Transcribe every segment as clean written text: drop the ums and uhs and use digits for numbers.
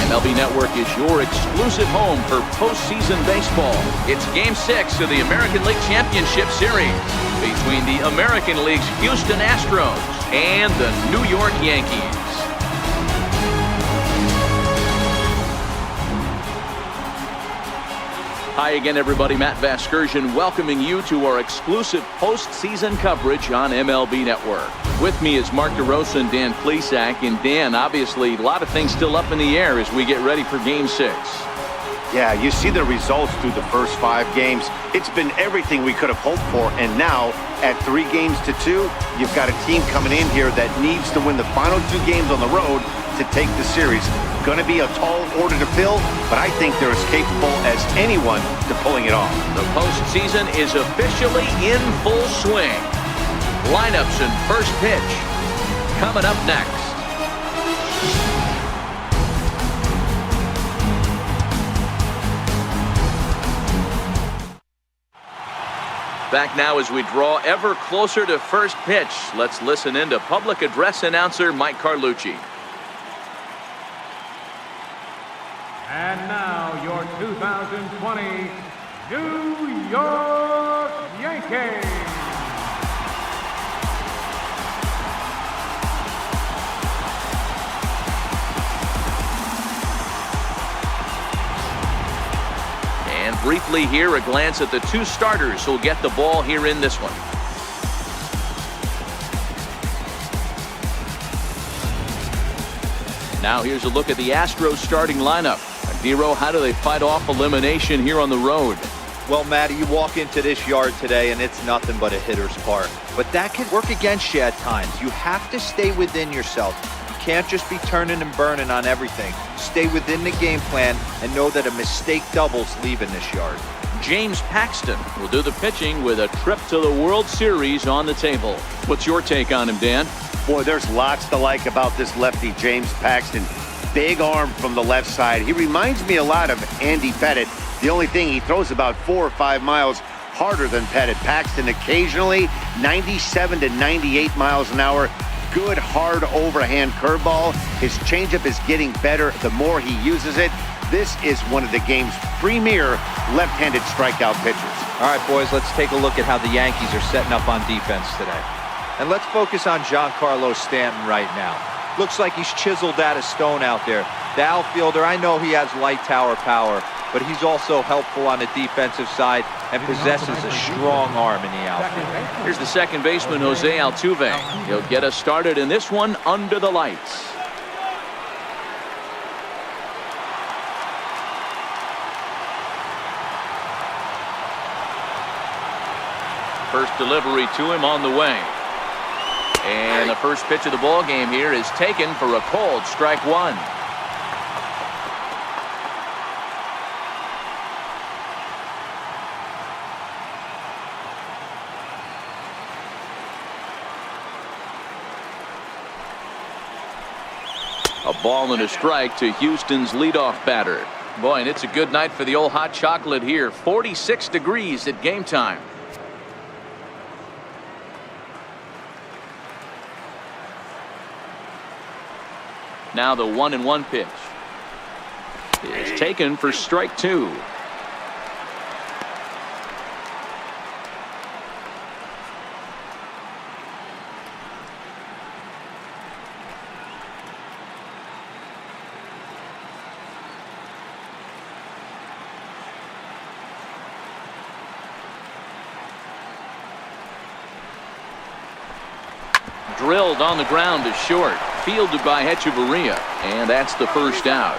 MLB Network is your exclusive home for postseason baseball. It's Game 6 of the American League Championship Series between the American League's Houston Astros and the New York Yankees. Hi again, everybody. Matt Vasgersian welcoming you to our exclusive postseason coverage on MLB Network. With me is Mark DeRosa and Dan Plesac. And Dan, obviously, a lot of things still up in the air as we get ready for Game 6. Yeah, you see the results through the first 5 games. It's been everything we could have hoped for. And now, at 3-2, you've got a team coming in here that needs to win the final 2 games on the road to take the series. Going to be a tall order to fill, but I think they're as capable as anyone to pulling it off. The postseason is officially in full swing. Lineups and first pitch coming up next. Back now as we draw ever closer to first pitch. Let's listen in to public address announcer Mike Carlucci. And now your 2020 New York Yankees. And briefly here, a glance at the 2 starters who'll get the ball here in this one. Now here's a look at the Astros starting lineup. Dero, how do they fight off elimination here on the road? Well, Matty, you walk into this yard today and it's nothing but a hitter's park. But that can work against you at times. You have to stay within yourself. You can't just be turning and burning on everything. Stay within the game plan and know that a mistake doubles leaving this yard. James Paxton will do the pitching with a trip to the World Series on the table. What's your take on him, Dan? Boy, there's lots to like about this lefty, James Paxton. Big arm from the left side. He reminds me a lot of Andy Pettit. The only thing, he throws about 4 or 5 miles harder than Pettit. Paxton occasionally 97 to 98 miles an hour. Good hard overhand curveball. His changeup is getting better the more he uses it. This is one of the game's premier left-handed strikeout pitchers. All right, boys, let's take a look at how the Yankees are setting up on defense today. And let's focus on Giancarlo Stanton right now. Looks like he's chiseled out of stone out there. The outfielder, I know he has light tower power, but he's also helpful on the defensive side and possesses a strong arm in the outfield. Here's the second baseman, Jose Altuve. He'll get us started in this one under the lights. First delivery to him on the way. And the first pitch of the ball game here is taken for a cold strike 1. A ball and a strike to Houston's leadoff batter. Boy, and it's a good night for the old hot chocolate here. 46 degrees at game time. Now the 1-1 pitch is taken for strike 2. Drilled on the ground to short. Fielded by Hechavarria, and that's the first out.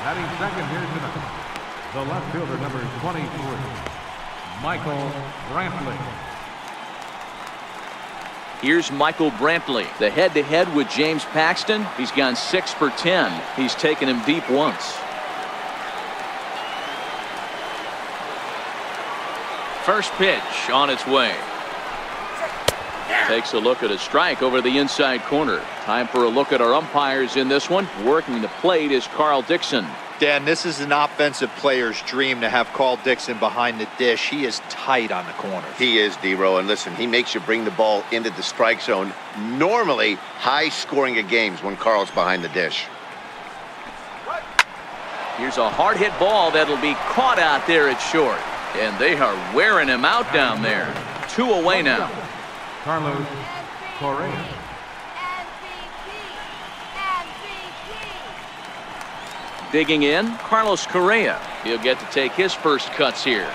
Batting second here tonight, the left fielder, number 23, Michael Brantley. Here's Michael Brantley, the head-to-head with James Paxton. He's gone 6 for 10. He's taken him deep once. First pitch on its way. Takes a look at a strike over the inside corner. Time for a look at our umpires in this one. Working the plate is Carl Dixon. Dan, this is an offensive player's dream to have Carl Dixon behind the dish. He is tight on the corners. He is, D-Row, and listen, he makes you bring the ball into the strike zone. Normally, high scoring of games when Carl's behind the dish. Here's a hard hit ball that'll be caught out there at short. And they are wearing him out down there. 2 away now. Carlos Correa. Digging in, Carlos Correa. He'll get to take his first cuts here.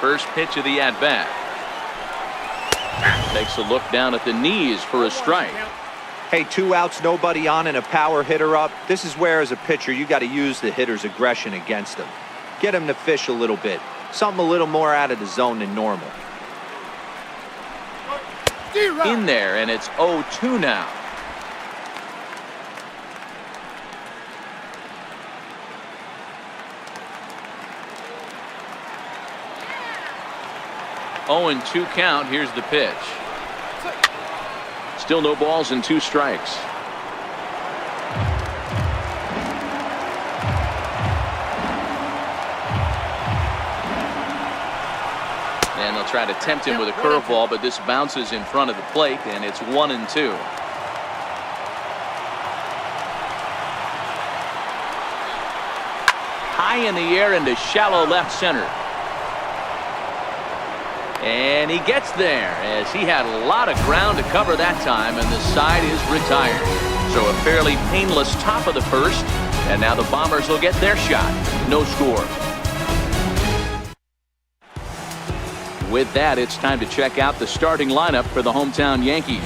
First pitch of the at-bat. Takes a look down at the knees for a strike. Hey, 2 outs, nobody on, and a power hitter up. This is where, as a pitcher, you got to use the hitter's aggression against him. Get him to fish a little bit. Something a little more out of the zone than normal. In there, and it's 0-2 now. Oh, and 2 count. Here's the pitch. Still no balls and 2 strikes. And they'll try to tempt him with a curveball, but this bounces in front of the plate, and it's 1-2. High in the air into shallow left center. And he gets there as he had a lot of ground to cover that time, and the side is retired. So a fairly painless top of the first, and now the Bombers will get their shot. No score. With that, it's time to check out the starting lineup for the hometown Yankees.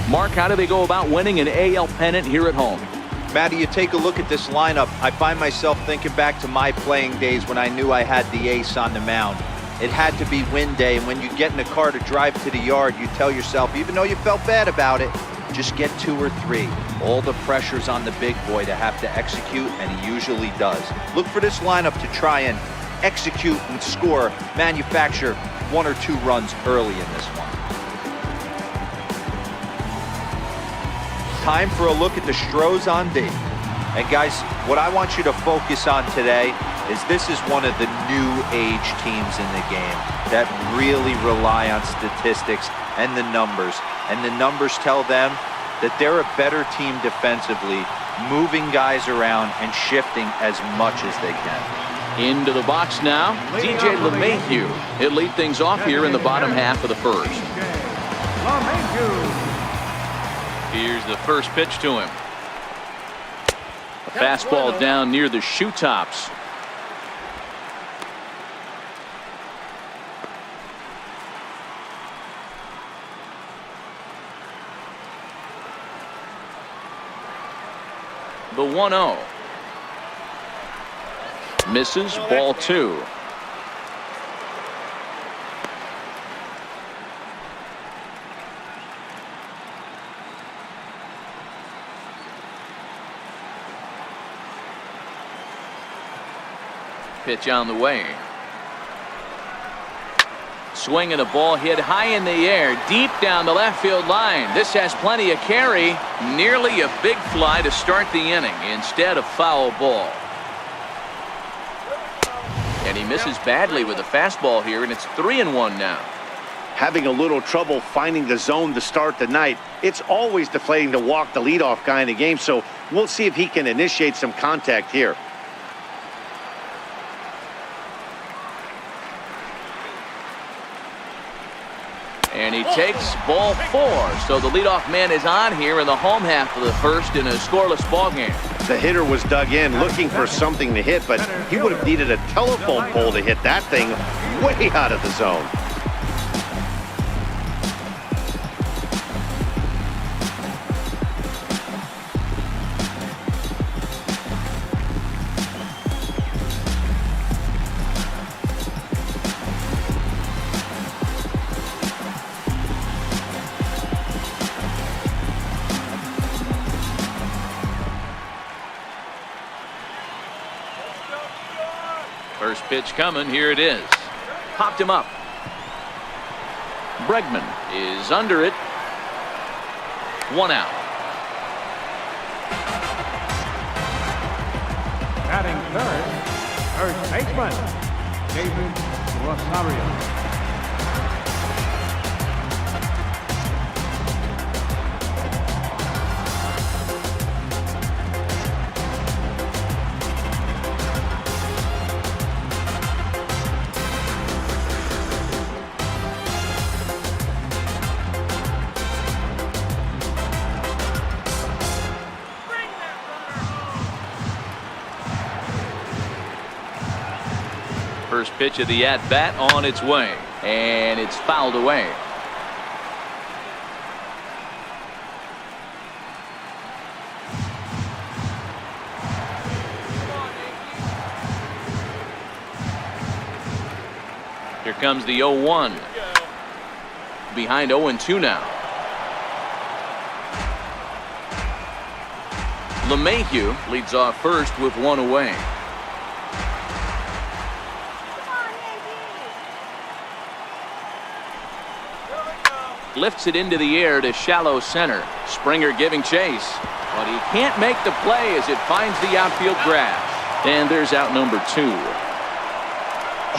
Mark, how do they go about winning an AL pennant here at home? Matty, you take a look at this lineup. I find myself thinking back to my playing days when I knew I had the ace on the mound. It had to be win day, and when you get in a car to drive to the yard, you tell yourself, even though you felt bad about it, just get 2 or 3. All the pressure's on the big boy to have to execute, and he usually does. Look for this lineup to try and execute and score, manufacture 1 or 2 runs early in this one. Time for a look at the Stros on D. And guys, what I want you to focus on today is this is one of the new age teams in the game that really rely on statistics and the numbers. And the numbers tell them that they're a better team defensively, moving guys around and shifting as much as they can. Into the box now, DJ LeMahieu. He'll lead things off here in the bottom half of the first. Here's the first pitch to him. A fastball down near the shoe tops. The 1-0. Misses, ball 2. Pitch on the way. Swing and a ball hit high in the air, deep down the left field line. This has plenty of carry. Nearly a big fly to start the inning instead of foul ball. And he misses badly with a fastball here, and it's 3-1 now. Having a little trouble finding the zone to start the night. It's always deflating to walk the leadoff guy in the game, so we'll see if he can initiate some contact here. And he takes ball 4. So the leadoff man is on here in the home half of the first in a scoreless ball game. The hitter was dug in looking for something to hit, but he would have needed a telephone pole to hit that thing way out of the zone. First pitch coming. Here it is. Popped him up. Bregman is under it. 1 out. Batting third, first baseman, David Rosario. First pitch of the at-bat on its way, and it's fouled away. Here comes the 0-1. Behind 0-2 now. LeMahieu leads off first with 1 away. Lifts it into the air to shallow center. Springer giving chase, but he can't make the play as it finds the outfield grass. And there's out number 2.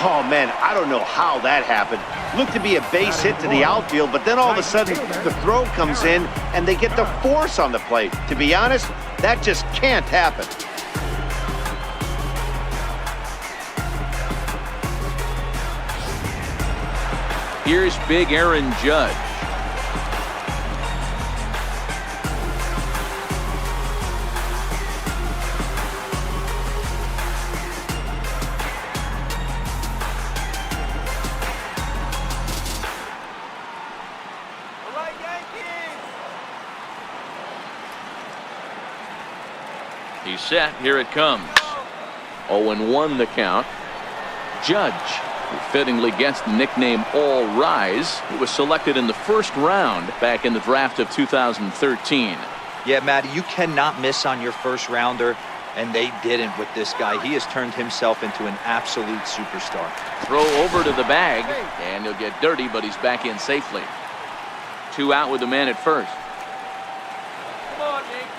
Oh, man, I don't know how that happened. Looked to be a base hit to the outfield, but then all of a sudden the throw comes in and they get the force on the play. To be honest, that just can't happen. Here's big Aaron Judge. He's set. Here it comes. 0-1 the count. Judge, who fittingly gets the nickname All Rise, he was selected in the first round back in the draft of 2013. Yeah, Matty, you cannot miss on your first rounder, and they didn't with this guy. He has turned himself into an absolute superstar. Throw over to the bag, and he'll get dirty, but he's back in safely. 2 out with the man at first. Come on, Yankees.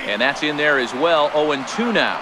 And that's in there as well. 0-2 now.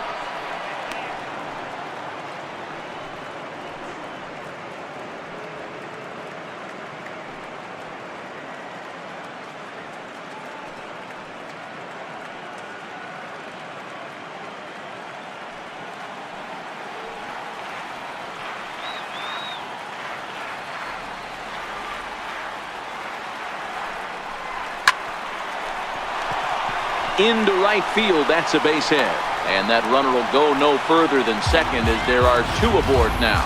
Into right field, that's a base hit. And that runner will go no further than second as there are 2 aboard now.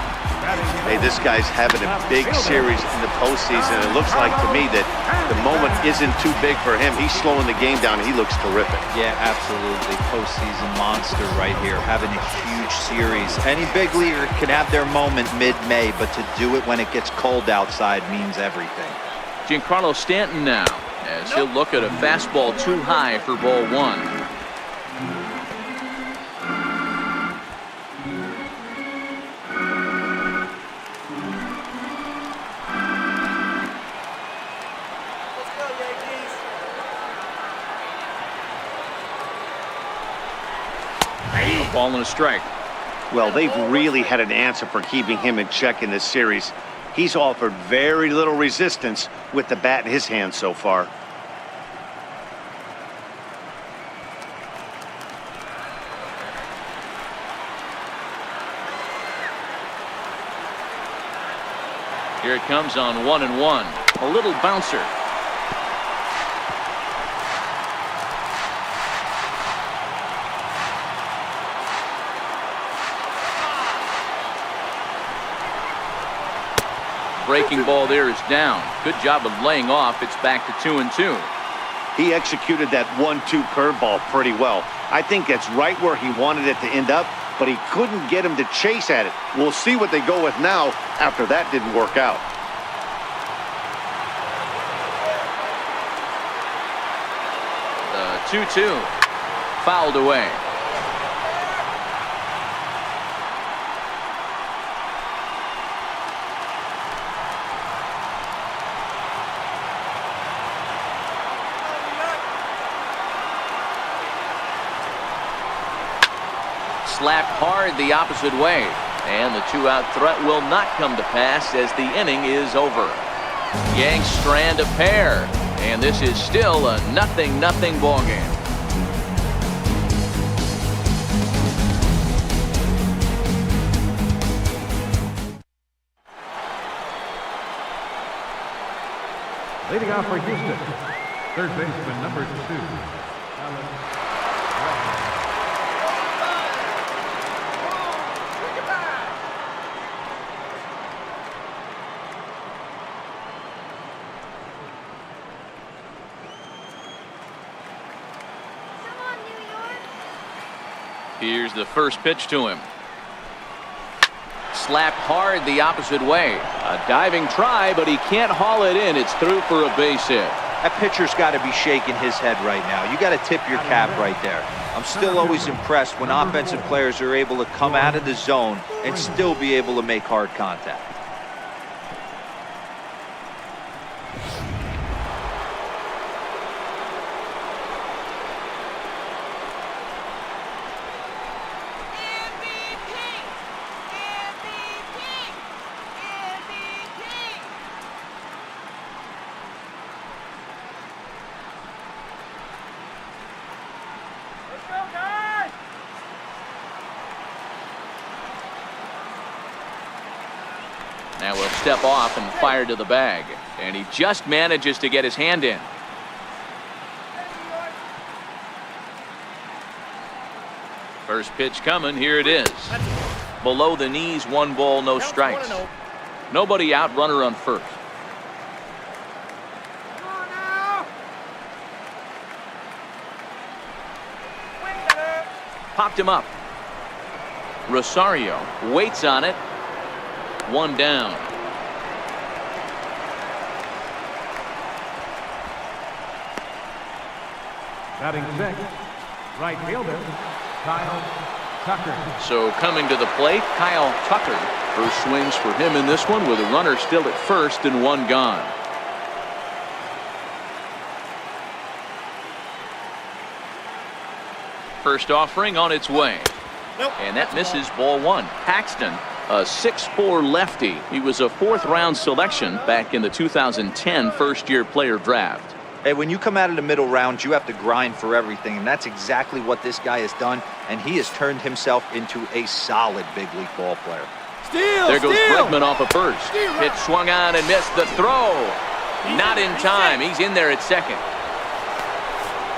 Hey, this guy's having a big series in the postseason. It looks like to me that the moment isn't too big for him. He's slowing the game down. He looks terrific. Yeah, absolutely. Postseason monster right here, having a huge series. Any big leaguer can have their moment mid-May, but to do it when it gets cold outside means everything. Giancarlo Stanton now, as he'll look at a fastball too high for ball 1. A ball and a strike. Well, they've really had an answer for keeping him in check in this series. He's offered very little resistance with the bat in his hand so far. Here it comes on 1-1. A little bouncer. Breaking ball there is down. Good job of laying off. It's back to 2-2. He executed that 1-2 curveball pretty well. I think that's right where he wanted it to end up, but he couldn't get him to chase at it. We'll see what they go with now after that didn't work out. The 2-2. fouled away. Slapped hard the opposite way, and the 2-out threat will not come to pass as the inning is over. Yanks strand a pair, and this is still a 0-0 ball game. Leading off for Houston, third baseman number 2. Here's the first pitch to him. Slapped hard the opposite way. A diving try, but he can't haul it in. It's through for a base hit. That pitcher's got to be shaking his head right now. You got to tip your cap right there. I'm still always impressed when offensive players are able to come out of the zone and still be able to make hard contact. Now we'll step off and fire to the bag, and he just manages to get his hand in. First pitch coming. Here it is. Below the knees, 1 ball, no strikes. Nobody out, runner on first. Popped him up. Rosario waits on it. 1 down. Batting 6, right fielder, Kyle Tucker. So coming to the plate, Kyle Tucker. First swings for him in this one with a runner still at first and 1 gone. First offering on its way. And that misses ball 1. Paxton, a 6'4" lefty. He was a 4th-round selection back in the 2010 first-year player draft. Hey, when you come out of the middle round, you have to grind for everything, and that's exactly what this guy has done, and he has turned himself into a solid big league ball player. There goes Bregman off of first. Pitch swung on and missed. The throw. Not in time. He's in there at second.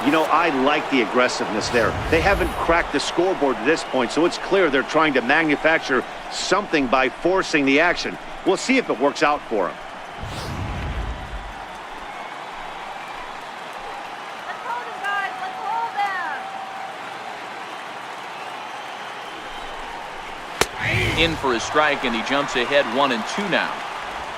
You know, I like the aggressiveness there. They haven't cracked the scoreboard to this point, so it's clear they're trying to manufacture something by forcing the action. We'll see if it works out for them. Let's hold him, guys. Let's hold him. In for a strike, and he jumps ahead 1-2 now.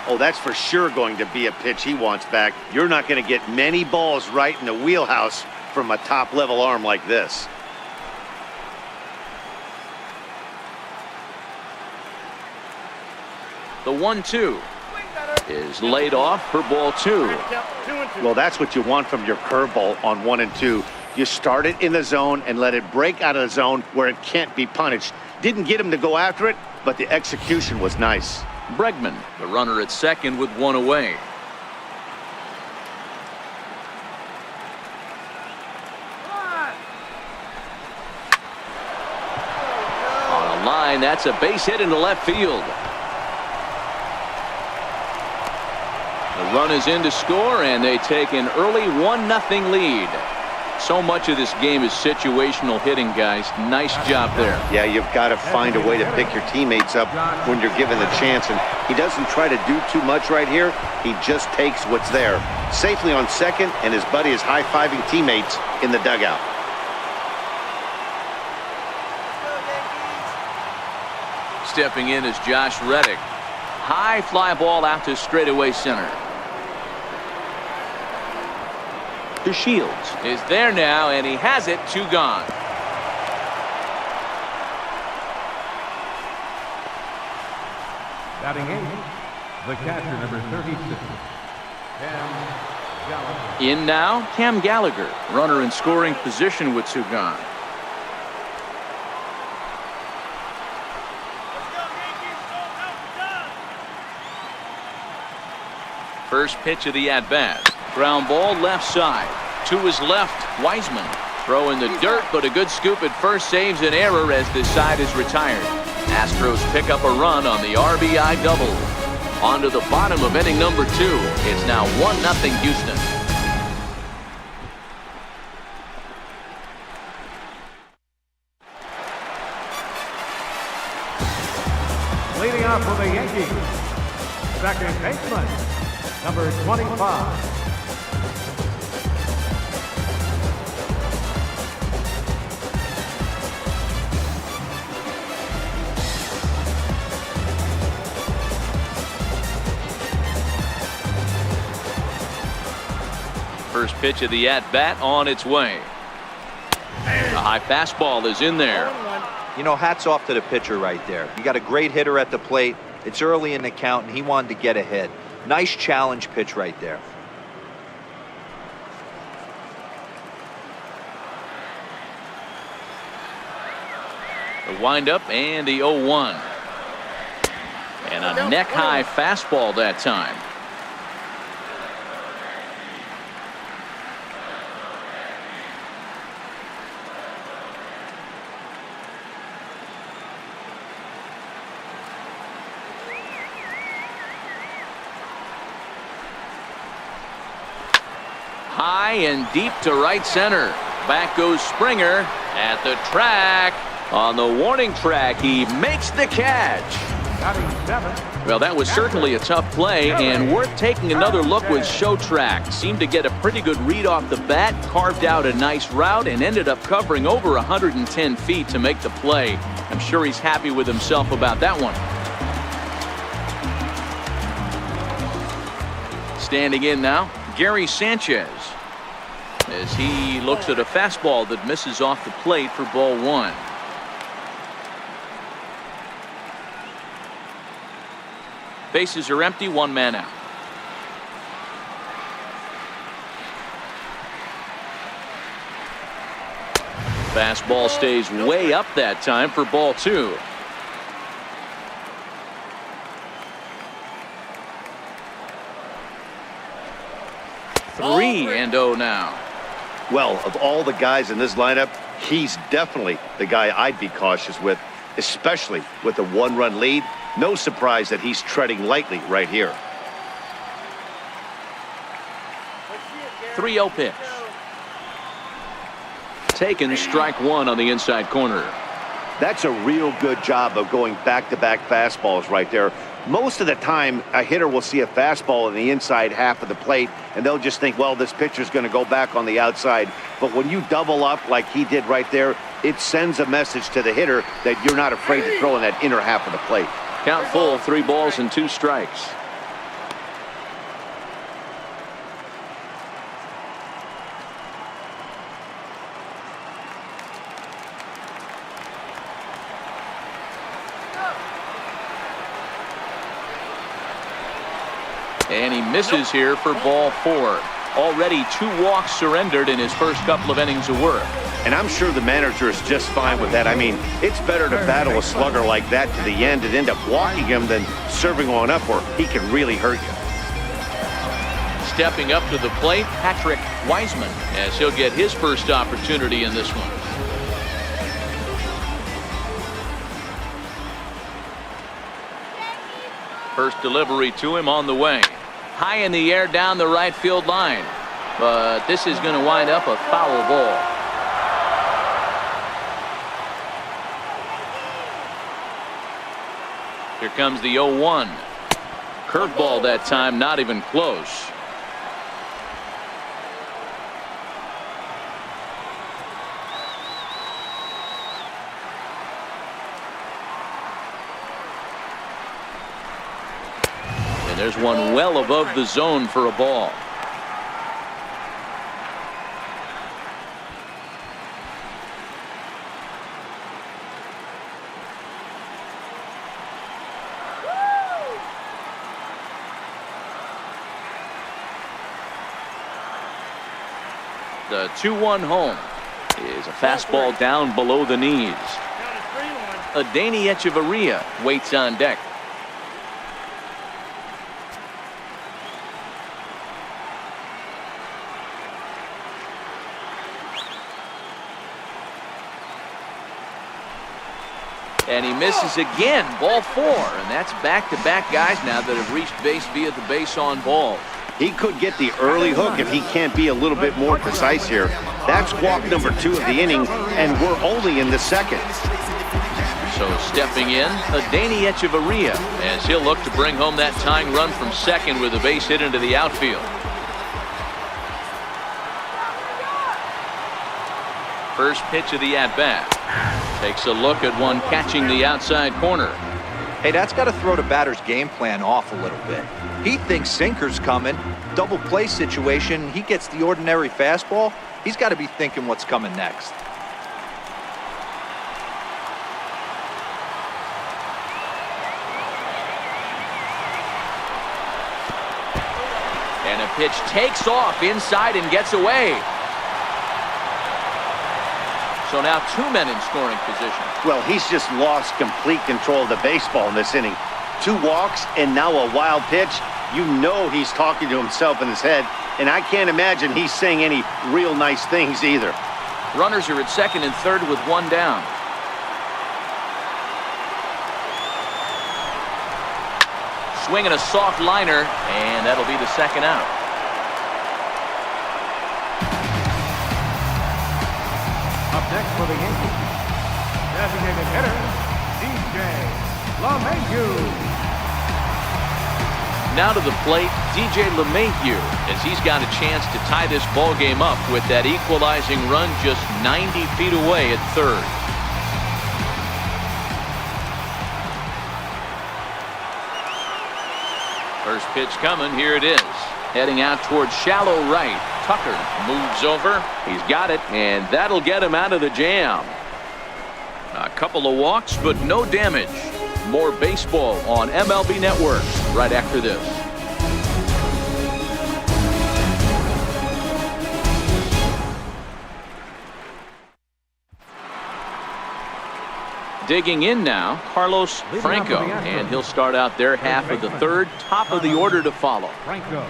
Oh, that's for sure going to be a pitch he wants back. You're not going to get many balls right in the wheelhouse from a top-level arm like this. The 1-2 is laid off for ball 2. Well, that's what you want from your curveball on 1 and 2. You start it in the zone and let it break out of the zone where it can't be punished. Didn't get him to go after it, but the execution was nice. Bregman, the runner at second with 1 away. On a line, that's a base hit into left field. The run is in to score, and they take an early 1-0 lead. So much of this game is situational hitting, guys. Nice job there. Yeah, you've got to find a way to pick your teammates up when you're given the chance, and he doesn't try to do too much right here. He just takes what's there. Safely on second, and his buddy is high-fiving teammates in the dugout. Stepping in is Josh Reddick. High fly ball out to straightaway center. to Shields. Is there now, and he has it. 2 gone. Batting 8, the catcher, number 36, Cam Gallagher. In now, Cam Gallagher. Runner in scoring position with 2 gone. First pitch of the at-bat. Ground ball left side. To his left, Wiseman. Throw in the dirt, but a good scoop at first saves an error as this side is retired. Astros pick up a run on the RBI double. On to the bottom of inning number 2. It's now 1-0 Houston. Leading off for the Yankees, second baseman, number 25. First pitch of the at-bat on its way. A high fastball is in there. You know, hats off to the pitcher right there. You got a great hitter at the plate. It's early in the count, and he wanted to get ahead. Nice challenge pitch right there. The windup and the 0-1. And a neck-high fastball that time. High and deep to right center. Back goes Springer at the track. On the warning track, he makes the catch. Well, that was certainly a tough play, and worth taking another look with Show Track. Seemed to get a pretty good read off the bat, carved out a nice route, and ended up covering over 110 feet to make the play. I'm sure he's happy with himself about that one. Standing in now, Gary Sanchez, as he looks at a fastball that misses off the plate for ball 1. Bases are empty, 1 man out. Fastball stays way up that time for ball 2. Three and 0 now. Well, of all the guys in this lineup, he's definitely the guy I'd be cautious with, especially with a 1-run lead. No surprise that he's treading lightly right here. 3-0 pitch. Taken, strike 1 on the inside corner. That's a real good job of going back-to-back fastballs right there. Most of the time, a hitter will see a fastball in the inside half of the plate, and they'll just think, well, this pitcher's going to go back on the outside. But when you double up like he did right there, it sends a message to the hitter that you're not afraid to throw in that inner half of the plate. Count full, 3 balls and 2 strikes. And he misses here for ball 4. Already 2 walks surrendered in his first couple of innings of work. And I'm sure the manager is just fine with that. I mean, it's better to battle a slugger like that to the end and end up walking him than serving one up where he can really hurt you. Stepping up to the plate, Patrick Wiseman, as he'll get his first opportunity in this one. First delivery to him on the way. High in the air down the right field line. But this is going to wind up a foul ball. Here comes the 0-1. Curveball that time, not even close. And there's one well above the zone for a ball. The 2-1 home is a fastball down below the knees. Adeiny Echeverria waits on deck. And he misses again. Ball 4. And that's back-to-back guys now that have reached base via the base on balls. He could get the early hook if he can't be a little bit more precise here. That's walk number 2 of the inning, and we're only in the second. So stepping in, Adeiny Echeverria, as he'll look to bring home that tying run from second with a base hit into the outfield. First pitch of the at-bat. Takes a look at one catching the outside corner. Hey, that's got to throw the batter's game plan off a little bit. He thinks sinker's coming. Double play situation. He gets the ordinary fastball. He's got to be thinking what's coming next. And a pitch takes off inside and gets away. So now 2 men in scoring position. Well, he's just lost complete control of the baseball in this inning. 2 walks and now a wild pitch. You know he's talking to himself in his head, and I can't imagine he's saying any real nice things either. Runners are at second and third with 1 down. Swinging a soft liner, and that'll be the second out. Up next for the Yankees, designated hitter, DJ LeMahieu. Now to the plate, DJ LeMahieu, as he's got a chance to tie this ball game up with that equalizing run just 90 feet away at third. First pitch coming. Here it is. Heading out towards shallow right. Tucker moves over. He's got it, and that'll get him out of the jam. A couple of walks, but no damage. More baseball on MLB Network right after this. Digging in now, Carlos Franco, and he'll start out their half of the third, top of the order to follow. Franco.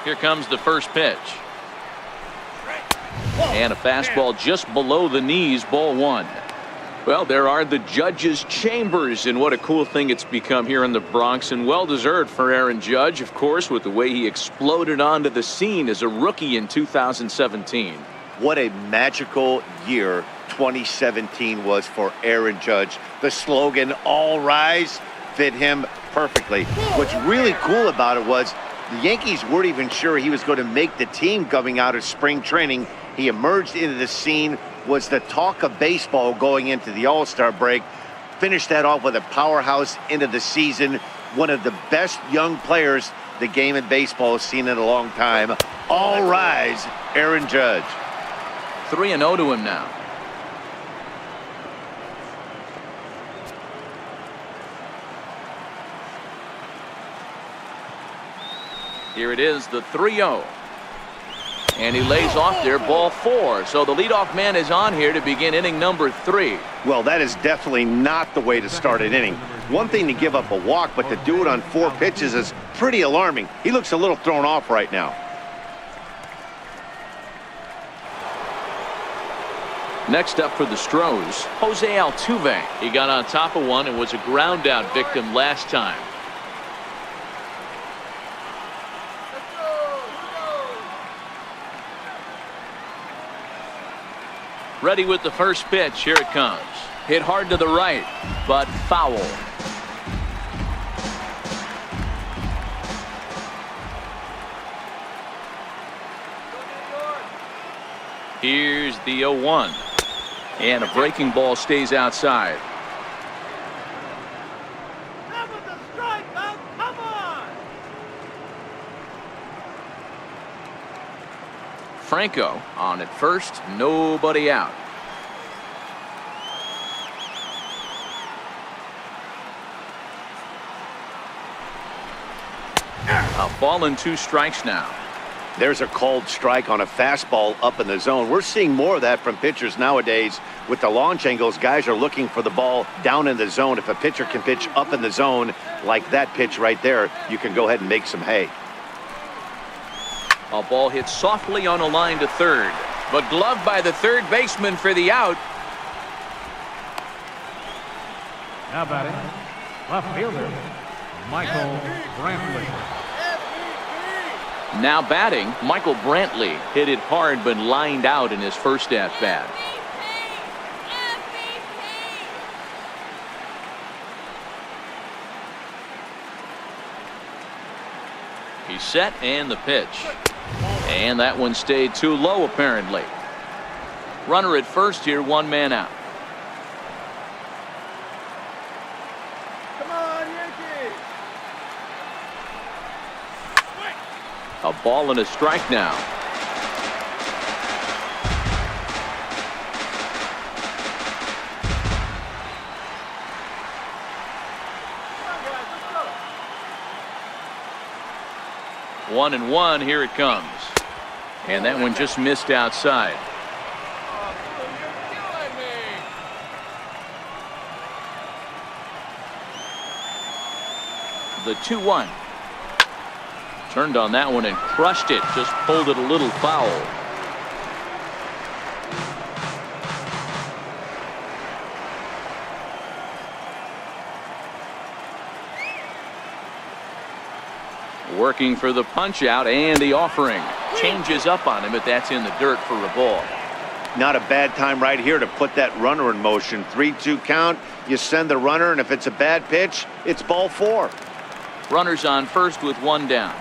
Here comes the first pitch. And a fastball just below the knees, ball 1. Well, there are the judges' chambers, and what a cool thing it's become here in the Bronx, and well-deserved for Aaron Judge, of course, with the way he exploded onto the scene as a rookie in 2017. What a magical year 2017 was for Aaron Judge. The slogan, "All Rise," fit him perfectly. What's really cool about it was the Yankees weren't even sure he was going to make the team coming out of spring training. He emerged into the scene, was the talk of baseball going into the All-Star break. Finished that off with a powerhouse into the season. One of the best young players the game in baseball has seen in a long time. All rise, Aaron Judge. 3-0 to him now. Here it is, the 3-0. And he lays off there, ball 4. So the leadoff man is on here to begin inning number 3. Well, that is definitely not the way to start an inning. One thing to give up a walk, but to do it on 4 pitches is pretty alarming. He looks a little thrown off right now. Next up for the Stros, Jose Altuve. He got on top of one and was a ground out victim last time. Ready with the first pitch. Here it comes. Hit hard to the right, but foul. Here's the 0-1. And a breaking ball stays outside. Franco on at first, nobody out. A ball and 2 strikes now. There's a called strike on a fastball up in the zone. We're seeing more of that from pitchers nowadays. With the launch angles, guys are looking for the ball down in the zone. If a pitcher can pitch up in the zone like that pitch right there, you can go ahead and make some hay. A ball hit softly on a line to third, but gloved by the third baseman for the out. Now batting, left fielder, Michael Brantley. Now batting, Michael Brantley hit it hard but lined out in his first at-bat. He's set and the pitch. And that one stayed too low apparently. Runner at first here, 1 man out. Come on, Yankees! A ball and a strike now. Come on, guys, let's go! 1-1, here it comes. And that one just missed outside. Oh, you're killing me! The 2-1. Turned on that one and crushed it. Just pulled it a little foul. Working for the punch out and the offering. Changes up on him, but that's in the dirt for a ball. Not a bad time right here to put that runner in motion. 3-2 count. You send the runner, and if it's a bad pitch, it's ball 4. Runners on first with 1 down.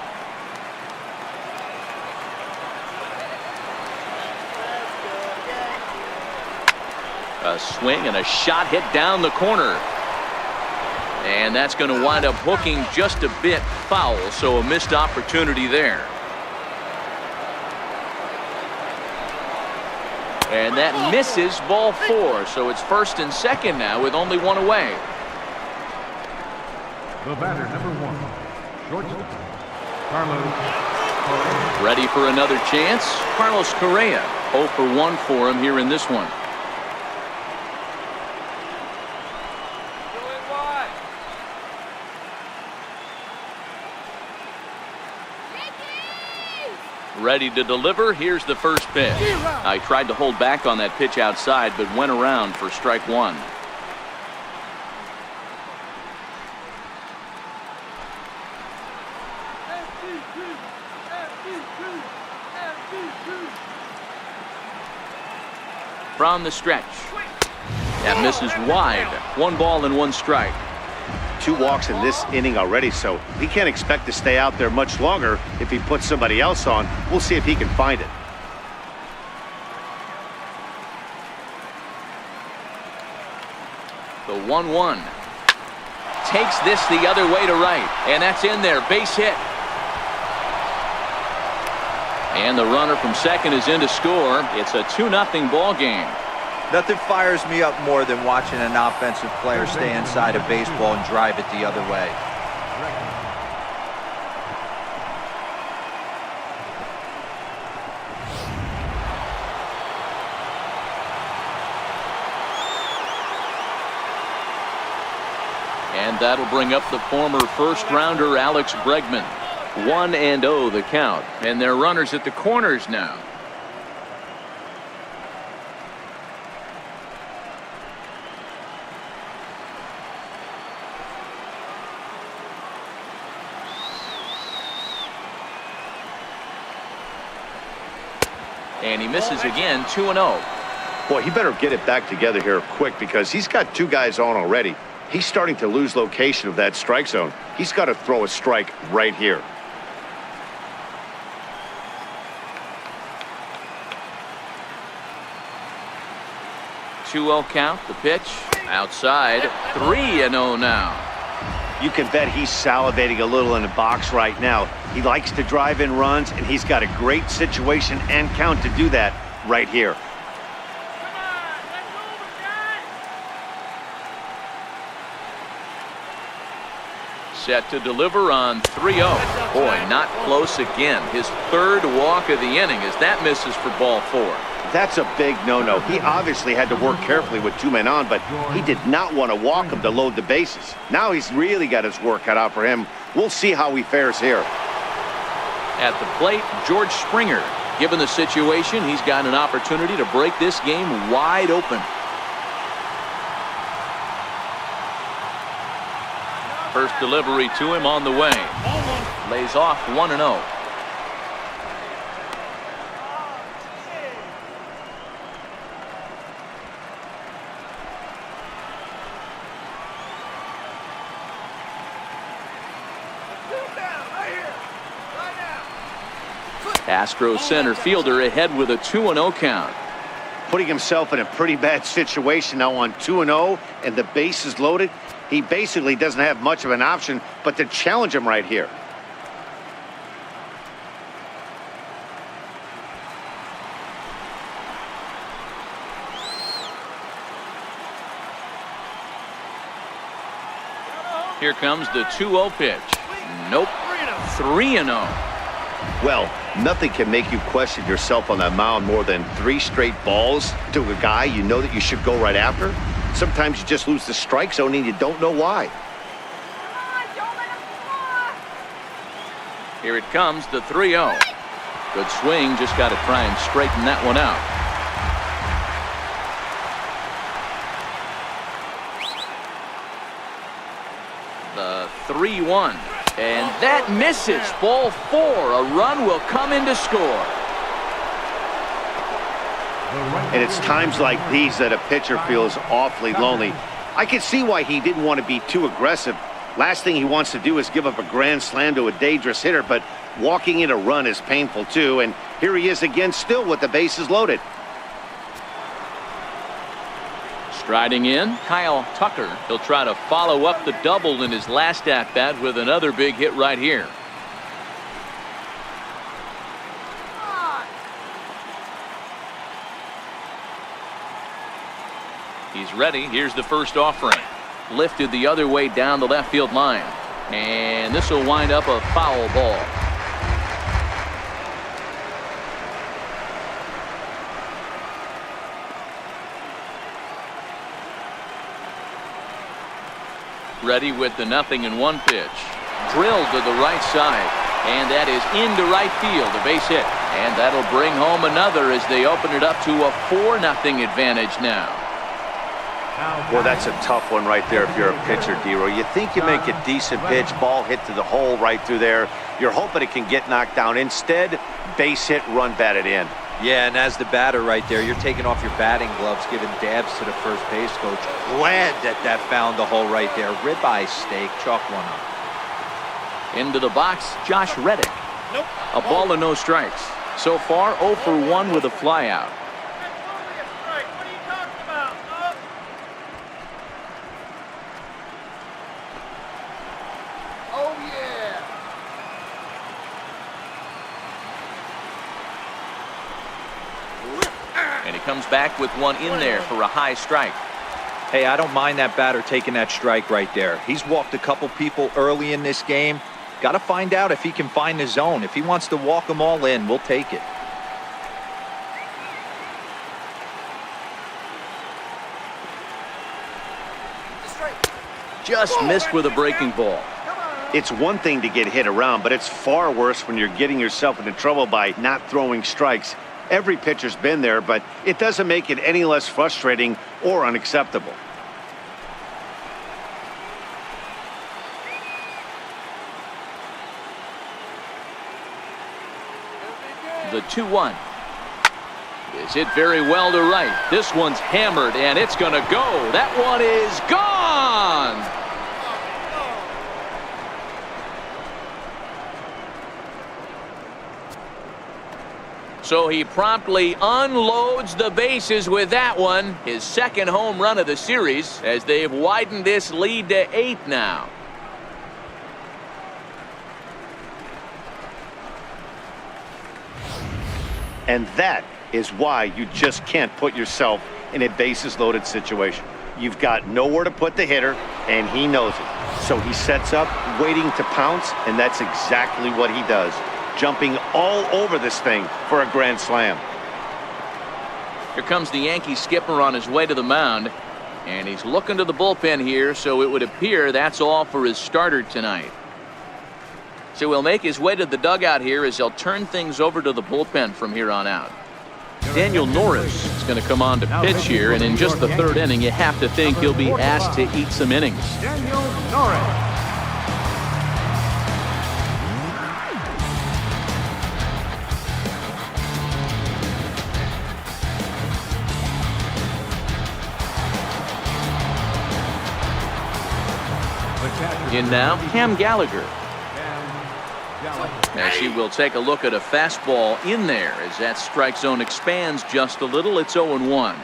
A swing and a shot hit down the corner. And that's going to wind up hooking just a bit foul, so a missed opportunity there. And that misses, ball 4, so it's first and second now with only 1 away. The batter, number 1, shortstop, Carlos Correa. Ready for another chance? Carlos Correa, 0 for 1 for him here in this one. Going wide! Ready to deliver. Here's the first pitch. I tried to hold back on that pitch outside, but went around for strike 1. From the stretch. That misses wide. 1 ball and 1 strike. 2 walks in this inning already, so he can't expect to stay out there much longer if he puts somebody else on. We'll see if he can find it. The 1-1. Takes this the other way to right. And that's in there. Base hit. And the runner from second is in to score. It's a 2-0 ball game. Nothing fires me up more than watching an offensive player stay inside a baseball and drive it the other way. And that'll bring up the former first-rounder Alex Bregman. 1-0 the count. And they're runners at the corners now. And he misses again, 2-0. Boy, he better get it back together here quick because he's got 2 guys on already. He's starting to lose location of that strike zone. He's got to throw a strike right here. Two-0 count, the pitch, outside, 3-0 now. You can bet he's salivating a little in the box right now. He likes to drive in runs, and he's got a great situation and count to do that right here. Come on, let's move it, guys! Set to deliver on 3-0. Boy, not close again. His third walk of the inning as that misses for ball 4. That's a big no-no. He obviously had to work carefully with 2 men on, but he did not want to walk him to load the bases. Now he's really got his work cut out for him. We'll see how he fares here. At the plate, George Springer. Given the situation, he's got an opportunity to break this game wide open. First delivery to him on the way. Lays off 1-0. Astros center fielder ahead with a 2-0 count. Putting himself in a pretty bad situation now on 2-0 and the base is loaded. He basically doesn't have much of an option but to challenge him right here. Here comes the 2-0 pitch. Nope. 3-0. Well, nothing can make you question yourself on that mound more than 3 straight balls to a guy you know that you should go right after. Sometimes you just lose the strike zone and you don't know why. Come on, don't let him score. Here it comes, the 3-0. Good swing, just got to try and straighten that one out. The 3-1. And that misses. Ball 4. A run will come in to score. And it's times like these that a pitcher feels awfully lonely. I can see why he didn't want to be too aggressive. Last thing he wants to do is give up a grand slam to a dangerous hitter, but walking in a run is painful too. And here he is again, still with the bases loaded. Striding in, Kyle Tucker. He'll try to follow up the double in his last at-bat with another big hit right here. He's ready. Here's the first offering. Lifted the other way down the left field line. And this will wind up a foul ball. Ready with the 0-1 pitch. Drilled to the right side. And that is into right field. A base hit. And that'll bring home another as they open it up to a 4-0 advantage now. Well, that's a tough one right there if you're a pitcher, D-Roy. You think you make a decent pitch, ball hit to the hole right through there. You're hoping it can get knocked down. Instead, base hit, run batted in. Yeah, and as the batter right there, you're taking off your batting gloves, giving dabs to the first base coach. Glad that found the hole right there. Ribeye steak, chalk one up. Into the box, Josh Reddick. Nope. A ball and no strikes. So far, 0 for 1 with a flyout. That's totally a strike. What are you talking about? Oh, yeah. And he comes back with one in there for a high strike. Hey, I don't mind that batter taking that strike right there. He's walked a couple people early in this game. Got to find out if he can find the zone. If he wants to walk them all in, we'll take it. Just missed with a breaking ball. It's one thing to get hit around, but it's far worse when you're getting yourself into trouble by not throwing strikes. Every pitcher's been there, but it doesn't make it any less frustrating or unacceptable. The 2-1. Is hit very well to right. This one's hammered, and it's going to go. That one is gone. So he promptly unloads the bases with that one. His second home run of the series as they've widened this lead to 8 now. And that is why you just can't put yourself in a bases loaded situation. You've got nowhere to put the hitter, and he knows it. So he sets up waiting to pounce, and that's exactly what he does. Jumping all over this thing for a grand slam. Here comes the Yankee skipper on his way to the mound. And he's looking to the bullpen here, so it would appear that's all for his starter tonight. So he'll make his way to the dugout here as they'll turn things over to the bullpen from here on out. Daniel Norris is going to come on to pitch here, and in just the third inning, you have to think he'll be asked to eat some innings. Daniel Norris. In now, Cam Gallagher. As he will take a look at a fastball in there as that strike zone expands just a little. It's 0-1.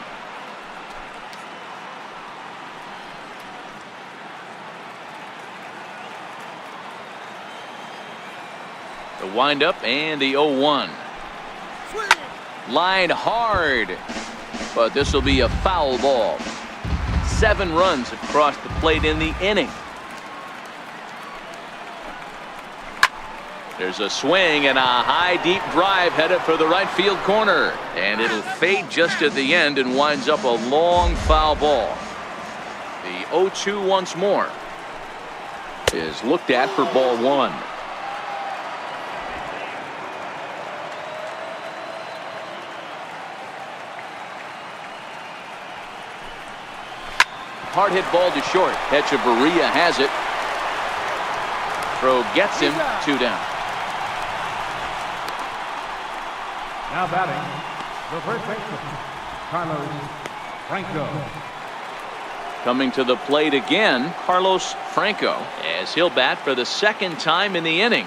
The windup and the 0-1. Line hard, but this will be a foul ball. 7 runs across the plate in the inning. There's a swing and a high deep drive headed for the right field corner, and it'll fade just at the end and winds up a long foul ball. The 0-2 once more is looked at for ball 1. Hard hit ball to short. Echeverria has it. Throw gets him. 2 down. Now batting, the first baseman, Carlos Franco. Coming to the plate again, Carlos Franco, as he'll bat for the second time in the inning.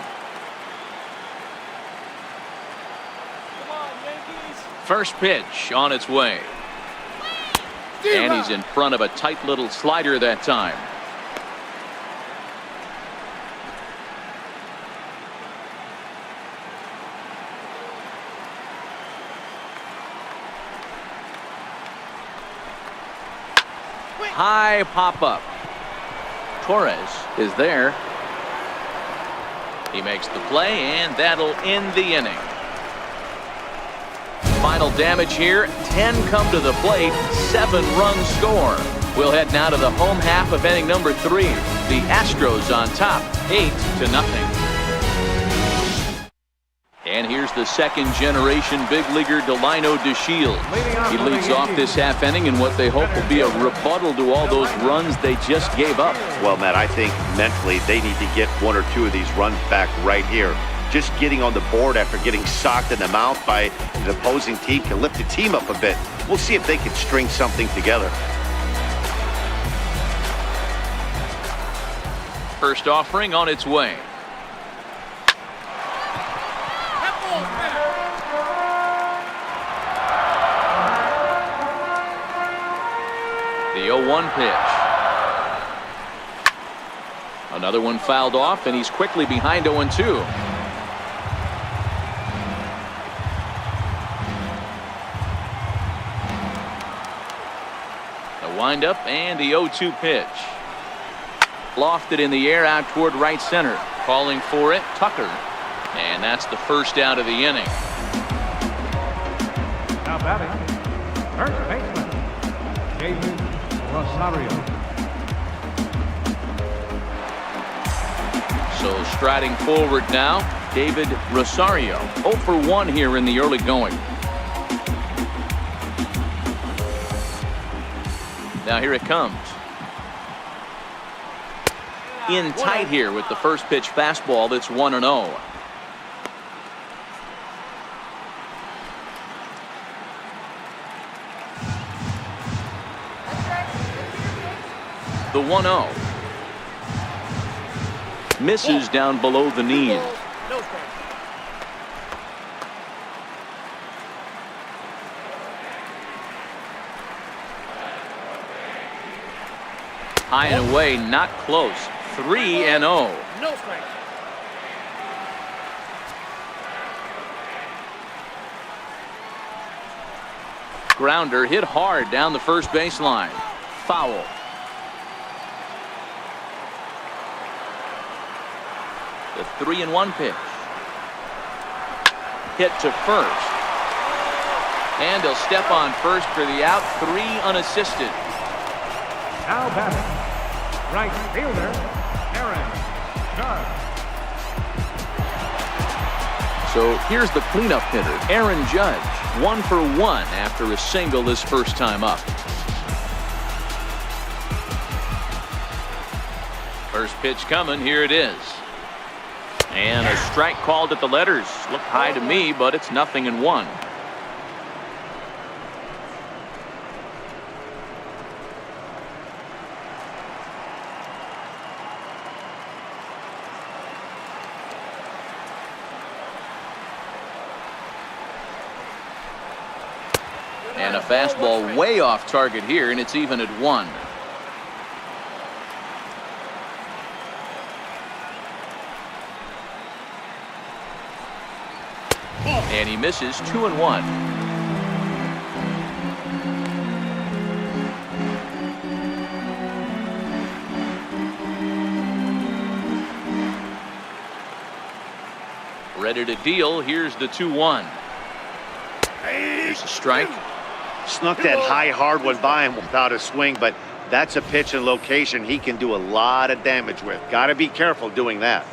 Come on, Yankees. First pitch on its way. And he's in front of a tight little slider that time. High pop up. Torres is there. He makes the play, and that'll end the inning. Final damage here. 10 come to the plate. 7 runs score. We'll head now to the home half of inning number 3. The Astros on top, 8-0. And here's the second-generation big leaguer Delino DeShields. He leads off this half inning in what they hope will be a rebuttal to all those runs they just gave up. Well, Matt, I think mentally they need to get 1 or 2 of these runs back right here. Just getting on the board after getting socked in the mouth by the opposing team can lift the team up a bit. We'll see if they can string something together. First offering on its way. The 0-1 pitch. Another one fouled off, and he's quickly behind 0-2. The windup and the 0-2 pitch. Lofted in the air out toward right center. Calling for it, Tucker. And that's the first out of the inning. Now batting, first baseman, David Rosario. So striding forward now, David Rosario. 0 for 1 here in the early going. Now here it comes. In tight here with the first pitch fastball that's 1-0. The 1-0. Misses down below the knees. High and away, not close. 3-0. No strike. Grounder hit hard down the first baseline. Foul. The 3-1 pitch. Hit to first. And he'll step on first for the out. 3 unassisted. Now batting, right fielder, Aaron Judge. So here's the cleanup hitter, Aaron Judge. 1 for 1 after a single his first time up. First pitch coming. Here it is. And a strike called at the letters. Looked high to me, but it's 0-1. And a fastball way off target here, and it's even at 1. And he misses. 2-1. Ready to deal. Here's the 2-1. Here's a strike. Snuck that high hard one by him without a swing, but that's a pitch and location he can do a lot of damage with. Got to be careful doing that.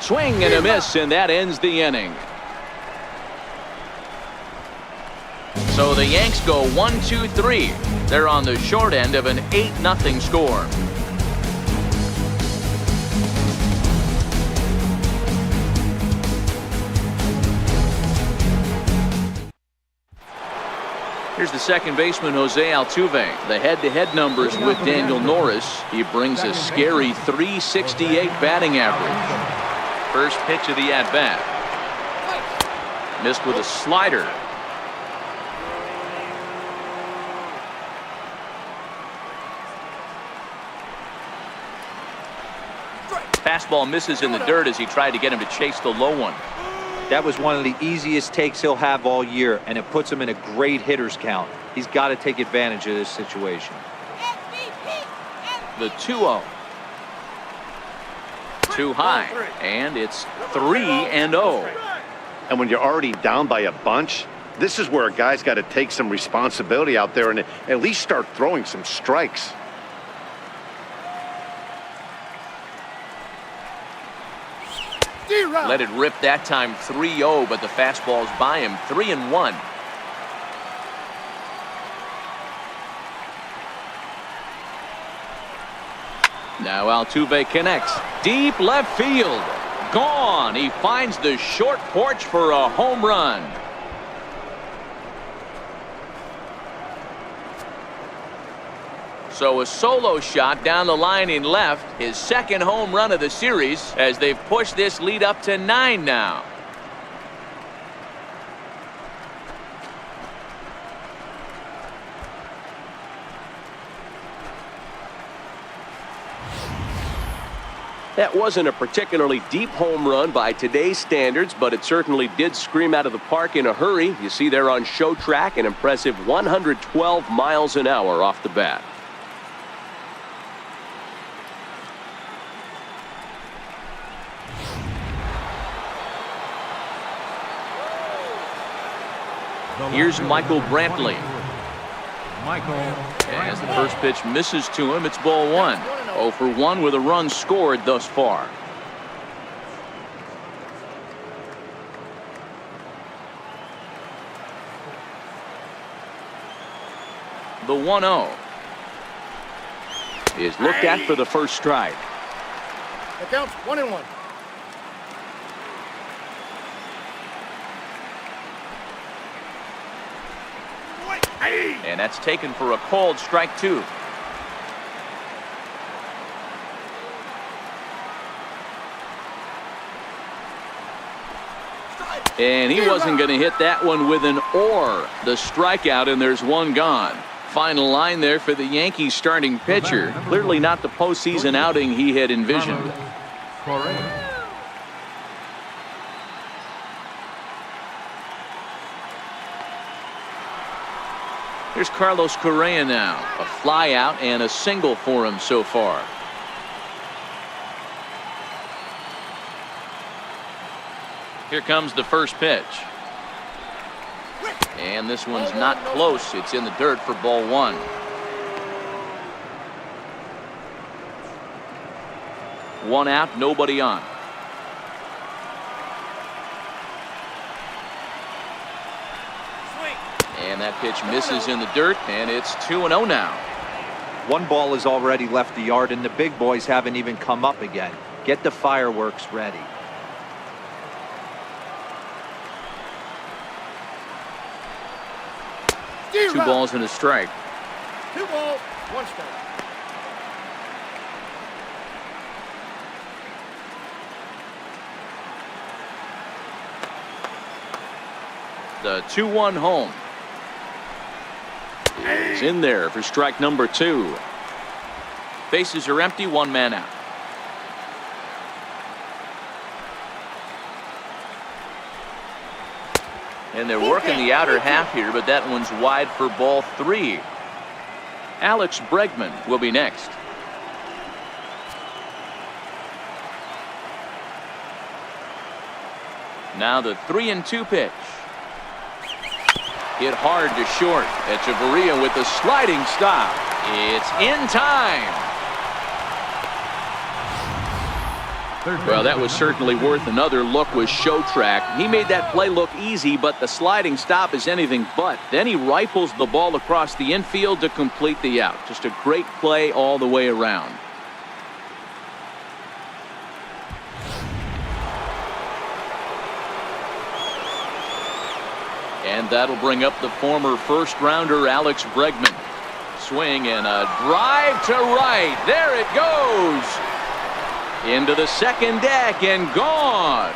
Swing and a miss, and that ends the inning. So the Yanks go 1-2-3. They're on the short end of an 8-0 score. Here's the second baseman, Jose Altuve. The head-to-head numbers with Daniel Norris. He brings a scary .368 batting average. First pitch of the at-bat. Missed with a slider. Fastball misses in the dirt as he tried to get him to chase the low one. That was one of the easiest takes he'll have all year, and it puts him in a great hitter's count. He's got to take advantage of this situation. The 2-0. Too high, and it's 3-0. And when you're already down by a bunch, this is where a guy's got to take some responsibility out there and at least start throwing some strikes. Let it rip that time. 3-0, but the fastball's by him. 3-1. Now Altuve connects. Deep left field. Gone. He finds the short porch for a home run. So a solo shot down the line in left. His second home run of the series as they've pushed this lead up to 9 now. That wasn't a particularly deep home run by today's standards, but it certainly did scream out of the park in a hurry. You see there on show track an impressive 112 miles an hour off the bat. Here's Michael Brantley. Michael As the first pitch misses to him, it's ball 1. 0 for 1 with a run scored thus far. The 1-0 is looked at for the first strike. That counts 1-1. And that's taken for a called strike 2. And he wasn't going to hit that one with an or. The strikeout, and there's one gone. Final line there for the Yankees starting pitcher. Clearly not the postseason outing he had envisioned. Here's Carlos Correa now. A fly out and a single for him so far. Here comes the first pitch. And this one's not close. It's in the dirt for ball one. One out, nobody on. And that pitch misses in the dirt, and it's 2-0 now. One ball has already left the yard, and the big boys haven't even come up again. Get the fireworks ready. Two balls and a strike. 2 balls, 1 strike. The 2-1 home is in there for strike number 2. Bases are empty, 1 man out. And they're working the outer half here, but that one's wide for ball 3. Alex Bregman will be next. Now the 3-2 pitch. Hit hard to short. Echeverria with the sliding stop. It's in time. Well, that was certainly worth another look with Show Track. He made that play look easy, but the sliding stop is anything but. Then he rifles the ball across the infield to complete the out. Just a great play all the way around. And that'll bring up the former first-rounder Alex Bregman. Swing and a drive to right. There it goes. Into the second deck and gone.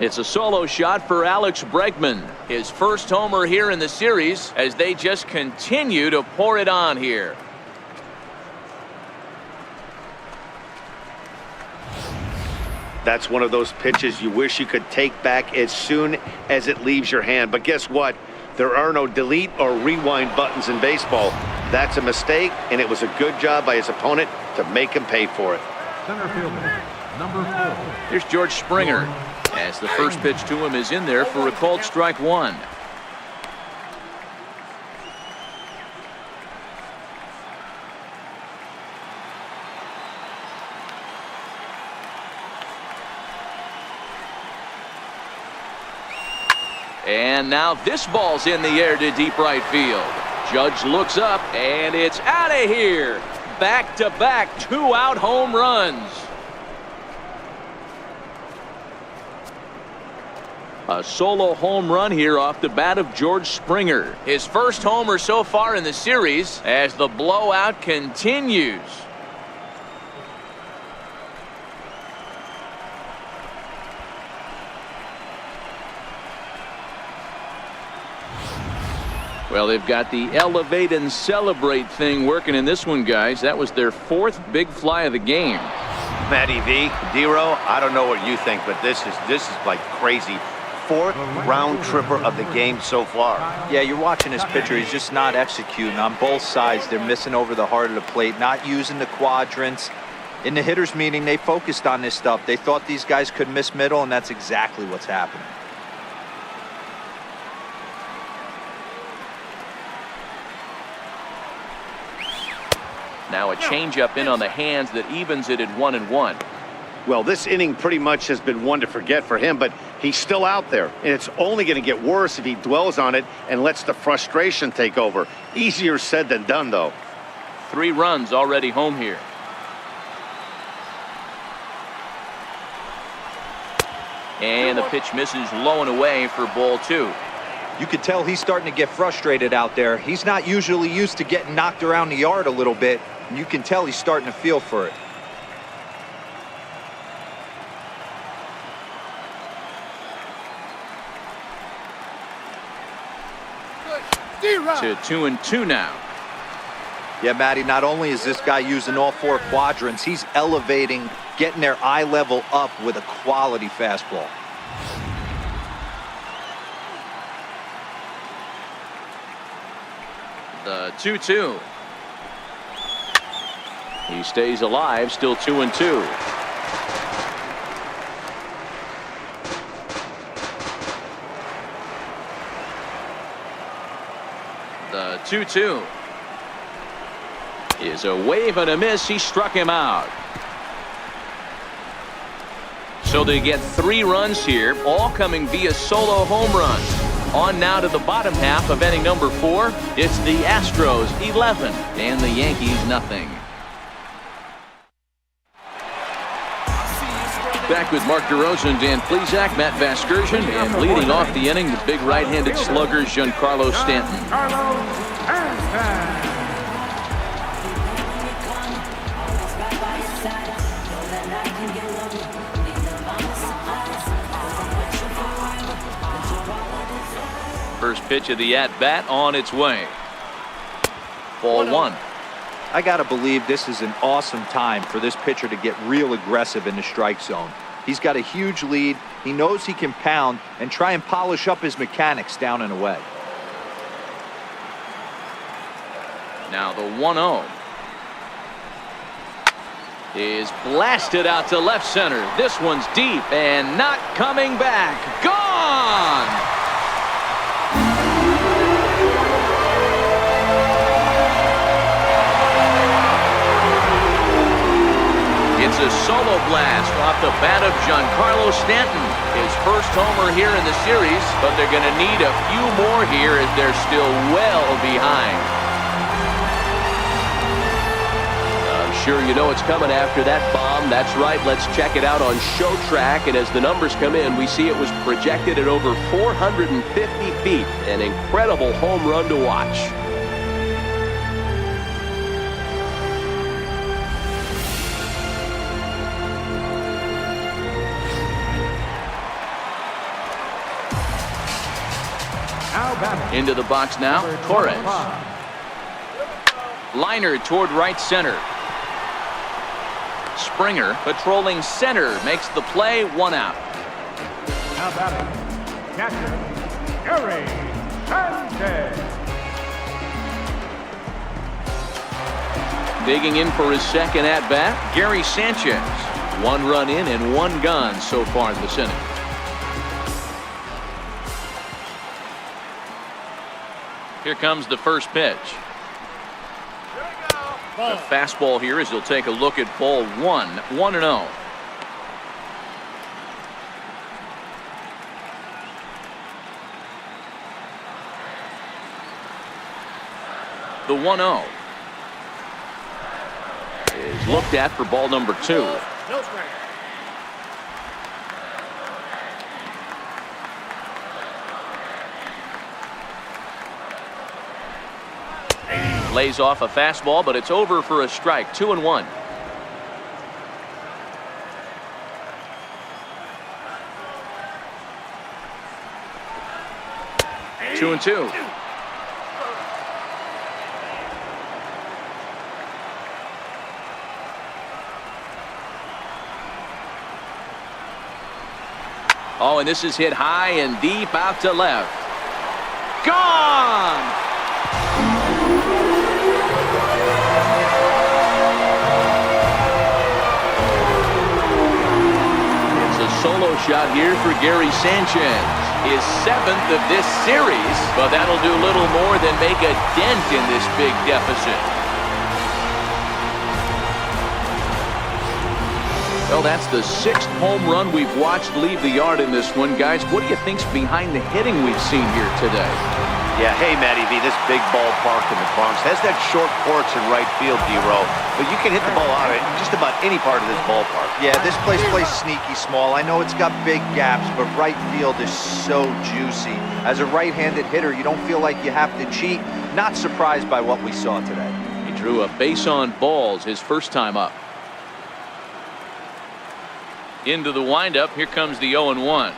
It's a solo shot for Alex Bregman. His first homer here in the series as they just continue to pour it on here. That's one of those pitches you wish you could take back as soon as it leaves your hand. But guess what? There are no delete or rewind buttons in baseball. That's a mistake, and it was a good job by his opponent to make him pay for it. Center fielder, number 4. Here's George Springer as the first pitch to him is in there for a called strike 1. And now this ball's in the air to deep right field. Judge looks up, and it's out of here. Back-to-back 2-out home runs. A solo home run here off the bat of George Springer. His first homer so far in the series as the blowout continues. Well, they've got the elevate and celebrate thing working in this one, guys. That was their 4th big fly of the game. Matty V, D-Row, I don't know what you think, but this is like crazy. 4th round tripper of the game so far. Yeah, you're watching this pitcher. He's just not executing on both sides. They're missing over the heart of the plate, not using the quadrants. In the hitters meeting, they focused on this stuff. They thought these guys could miss middle, and that's exactly what's happening. Now a changeup in on the hands that evens it at 1-1. Well, this inning pretty much has been one to forget for him, but he's still out there, and it's only going to get worse if he dwells on it and lets the frustration take over. Easier said than done, though. 3 runs already home here. And the pitch misses low and away for ball 2. You could tell he's starting to get frustrated out there. He's not usually used to getting knocked around the yard a little bit, and you can tell he's starting to feel for it. To 2-2 now. Yeah, Matty, not only is this guy using all 4 quadrants, he's elevating, getting their eye level up with a quality fastball. The 2-2. He stays alive, still 2-2. The 2-2 is a wave and a miss. He struck him out. So they get 3 runs here, all coming via solo home runs. On now to the bottom half of inning number 4. It's the Astros 11 and the Yankees nothing. Back with Mark DeRosa and Dan Plesac, Matt Vasgersian, and leading off the inning, the big right-handed slugger, Giancarlo Stanton. First pitch of the at-bat on its way. Ball 1. I got to believe this is an awesome time for this pitcher to get real aggressive in the strike zone. He's got a huge lead. He knows he can pound and try and polish up his mechanics down and away. Now the 1-0 is blasted out to left center. This one's deep and not coming back. Gone! It's a solo blast off the bat of Giancarlo Stanton. His first homer here in the series, but they're going to need a few more here as they're still well behind. I'm sure you know it's coming after that bomb. That's right. Let's check it out on Show Track. And as the numbers come in, we see it was projected at over 450 feet. An incredible home run to watch. Into the box now, Torres. Liner toward right center. Springer patrolling center makes the play, 1 out. Now batting, catcher, Gary Sanchez. Digging in for his second at-bat, Gary Sanchez. 1 run in and 1 gone so far in this inning. Here comes the first pitch. The fastball here as he'll take a look at ball 1, 1-0. The 1-0 is looked at for ball number 2. No strike. Lays off a fastball, but it's over for a strike. 2-1. Two and two. Oh, and this is hit high and deep out to left. Gone! Solo shot here for Gary Sanchez. His 7th of this series, but that'll do little more than make a dent in this big deficit. Well, that's the 6th home run we've watched leave the yard in this one. Guys, what do you think's behind the hitting we've seen here today? Yeah, hey, Matty V, this big ballpark in the Bronx has that short porch in right field, D-Row, but you can hit the ball out in just about any part of this ballpark. Yeah, this place plays sneaky small. I know it's got big gaps, but right field is so juicy. As a right-handed hitter, you don't feel like you have to cheat. Not surprised by what we saw today. He drew a base on balls his first time up. Into the windup, here comes the 0-1.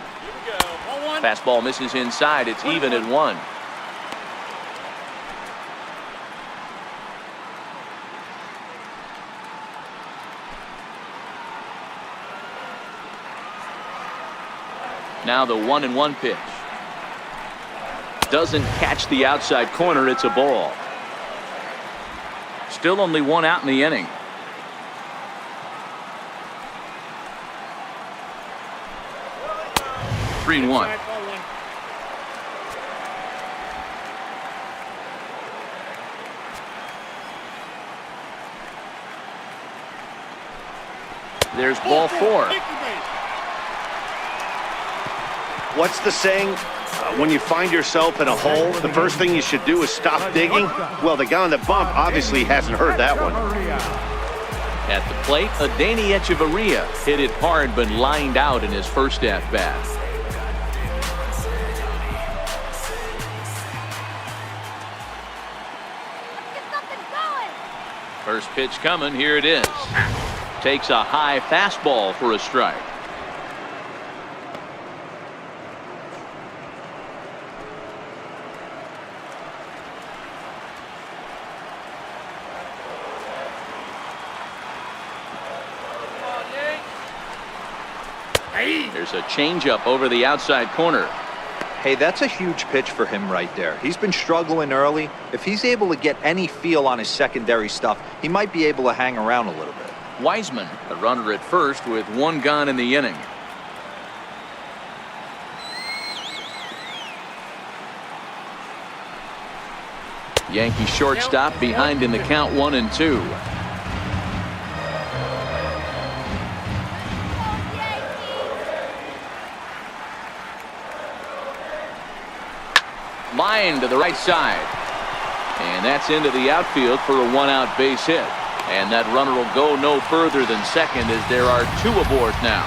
Fastball misses inside, it's even at 1. Now the 1-1 pitch. Doesn't catch the outside corner. It's a ball. Still only one out in the inning. Three and one. There's ball four. What's the saying? When you find yourself in a hole, the first thing you should do is stop digging. Well, the guy on the bump obviously hasn't heard that one. At the plate, Adeiny Echeverria hit it hard but lined out in his first at-bat. First pitch coming. Here it is. Takes a high fastball for a strike. There's a changeup over the outside corner. Hey, that's a huge pitch for him right there. He's been struggling early. If he's able to get any feel on his secondary stuff, he might be able to hang around a little bit. Wiseman, a runner at first with one gone in the inning. Yankee shortstop behind in the count 1-2. Line to the right side. And that's into the outfield for a one-out base hit. And that runner will go no further than second as there are two aboard now.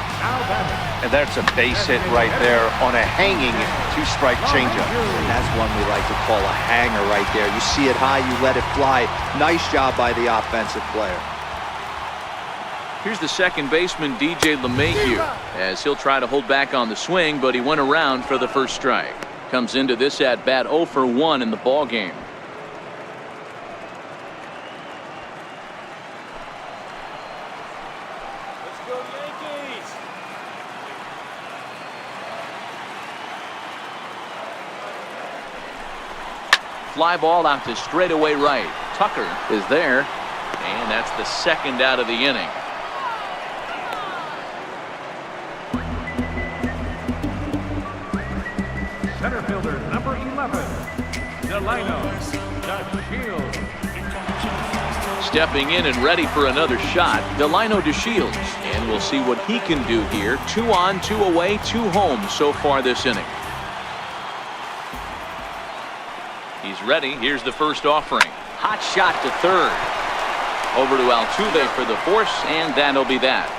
And that's a base hit right there on a hanging two-strike changeup. And that's one we like to call a hanger right there. You see it high, you let it fly. Nice job by the offensive player. Here's the second baseman, DJ LeMahieu, as he'll try to hold back on the swing, but he went around for the first strike. Comes into this at-bat 0 for 1 in the ball game. Let's go Yankees! Fly ball out to straightaway right. Tucker is there, and that's the second out of the inning. Center fielder number 11, Delino DeShields. Stepping in and ready for another shot, Delino DeShields. And we'll see what he can do here. 2 on, 2 away, 2 home so far this inning. He's ready. Here's the first offering. Hot shot to third. Over to Altuve for the force, and that'll be that.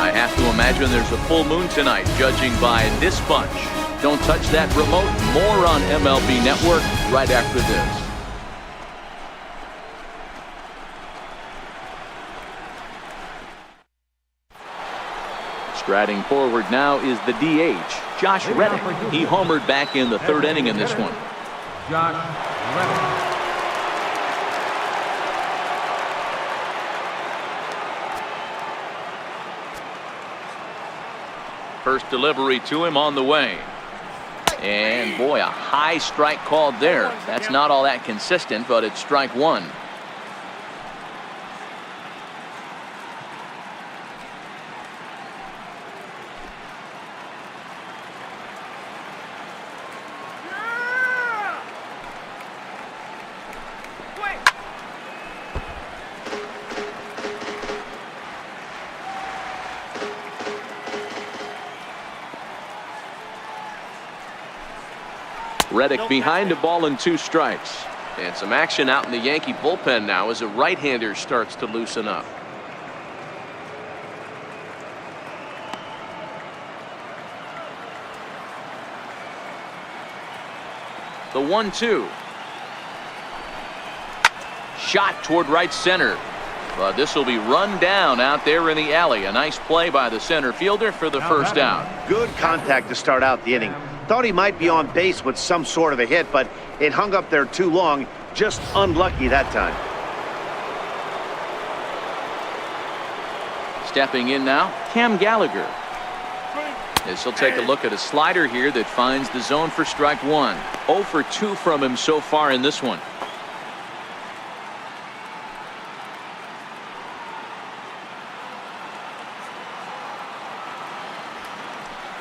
I have to imagine there's a full moon tonight, judging by this bunch. Don't touch that remote. More on MLB Network right after this. Striding forward now is the DH, Josh Reddick. He homered back in the third inning in this one. Josh Reddick. First delivery to him on the way. And boy, a high strike called there. That's not all that consistent, but it's strike one. Reddick behind a ball and 2 strikes. And some action out in the Yankee bullpen now as a right-hander starts to loosen up. The 1-2. Shot toward right center. But this will be run down out there in the alley. A nice play by the center fielder for the first down. Good contact to start out the inning. Thought he might be on base with some sort of a hit, but it hung up there too long. Just unlucky that time. Stepping in now, Cam Gallagher. As he'll take a look at a slider here that finds the zone for strike one. 0 for 2 from him so far in this one.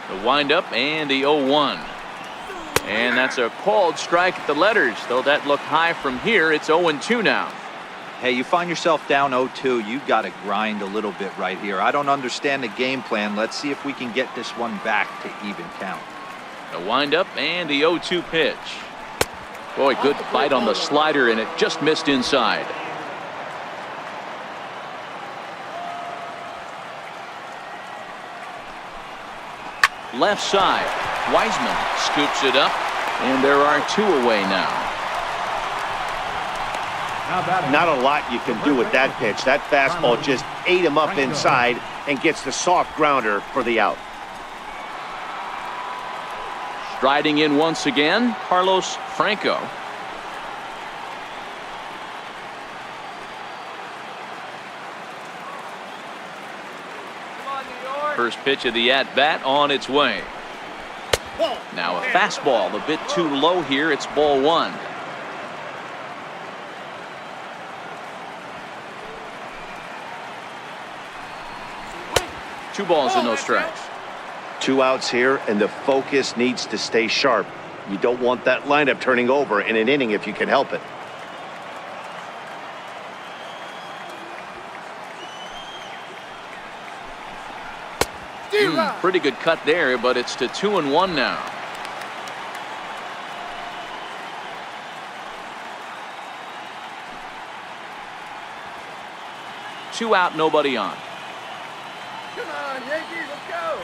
The windup and the 0-1. And that's a called strike at the letters, though that looked high from here. It's 0-2 now. Hey, you find yourself down 0-2, you got to grind a little bit right here. I don't understand the game plan. Let's see if we can get this one back to even count. The windup and the 0-2 pitch. Boy, good bite on the slider, and it just missed inside. Left side. Wiseman scoops it up, and there are 2 away now. Not a lot you can do with that pitch. That fastball just ate him up inside and gets the soft grounder for the out. Striding in once again, Carlos Franco. First pitch of the at-bat on its way. Now a fastball a bit too low here. It's ball 1. Two balls and no strikes. 2 outs here, and the focus needs to stay sharp. You don't want that lineup turning over in an inning if you can help it. Pretty good cut there, but it's to 2-1 now. Two out, nobody on. Come on, Yankees, let's go.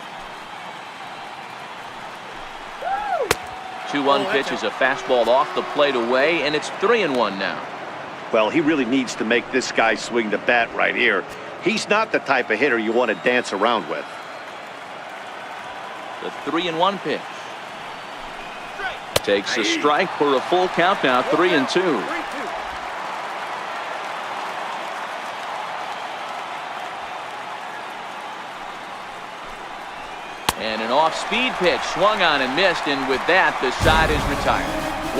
2-1 pitch is a fastball off the plate away, and it's 3-1 now. Well, he really needs to make this guy swing the bat right here. He's not the type of hitter you want to dance around with. The 3-1 pitch. Takes a strike for a full count now, 3-2. And an off-speed pitch swung on and missed, and with that the side is retired.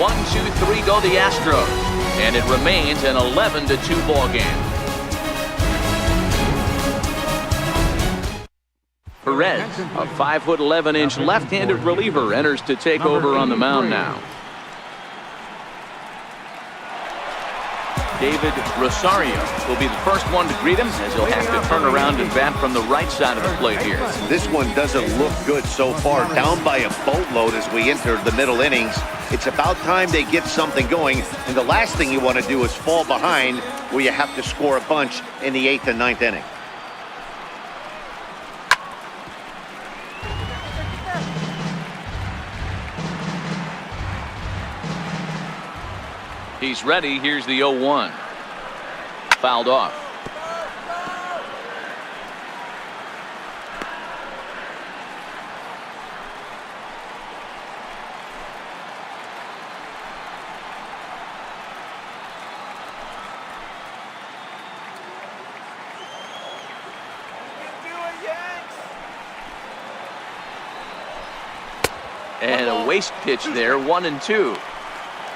1-2-3 go the Astros, and it remains an 11-2 ball game. Perez, a 5'11" left-handed reliever, enters to take over on the mound now. David Rosario will be the first one to greet him, as he'll have to turn around and bat from the right side of the plate here. This one doesn't look good so far. Down by a boatload as we enter the middle innings. It's about time they get something going, and the last thing you want to do is fall behind where you have to score a bunch in the 8th and 9th inning. He's ready. Here's the 0-1. Fouled off. And a waste pitch there, 1-2.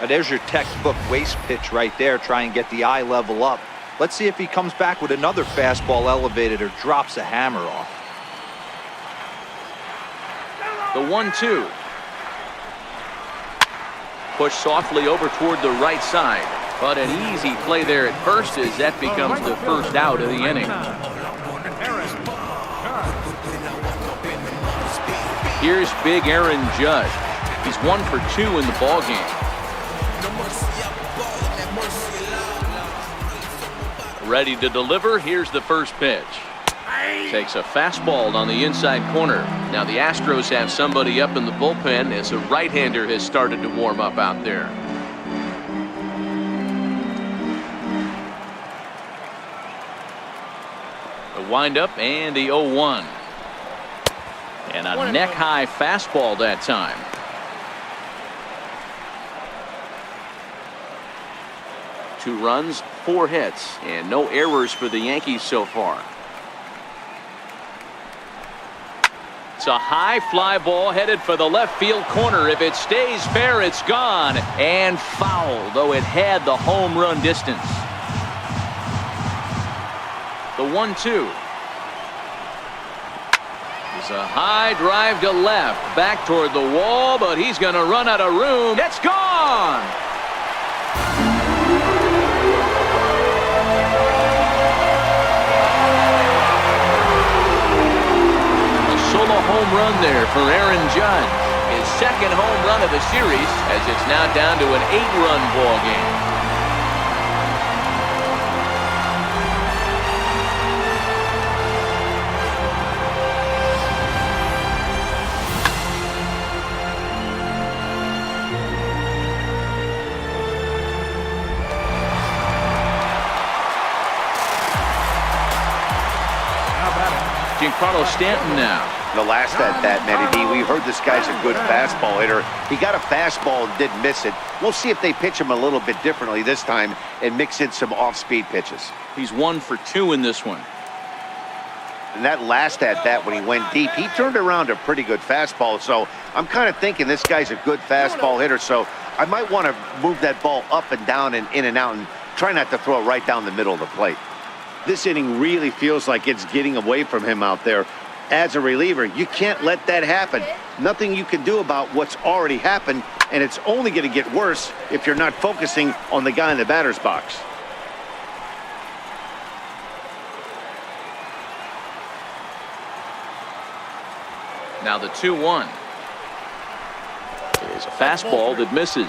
There's your textbook waste pitch right there. Try and get the eye level up. Let's see if he comes back with another fastball elevated or drops a hammer off. The 1-2. Push softly over toward the right side. But an easy play there at first, as that becomes the first out of the inning. Here's big Aaron Judge. He's 1 for 2 in the ballgame. Ready to deliver. Here's the first pitch. Takes a fastball on the inside corner. Now the Astros have somebody up in the bullpen, as a right-hander has started to warm up out there. The windup and the 0-1. And a neck-high fastball that time. Two runs, 4 hits, and no errors for the Yankees so far. It's a high fly ball headed for the left field corner. If it stays fair, it's gone. And foul, though it had the home run distance. The 1-2. It's a high drive to left. Back toward the wall, but he's going to run out of room. It's gone! Solo home run there for Aaron Judge. His second home run of the series, as it's now down to an 8-run ball game. Giancarlo Stanton now. The last at that, Matty B, we heard this guy's a good fastball hitter. He got a fastball and didn't miss it. We'll see if they pitch him a little bit differently this time and mix in some off-speed pitches. He's 1 for 2 in this one. And that last at bat when he went deep, he turned around a pretty good fastball. So I'm kind of thinking this guy's a good fastball hitter. So I might want to move that ball up and down and in and out and try not to throw it right down the middle of the plate. This inning really feels like it's getting away from him out there. As a reliever, you can't let that happen. Nothing you can do about what's already happened, and it's only going to get worse if you're not focusing on the guy in the batter's box. Now the 2-1 is a fastball that misses.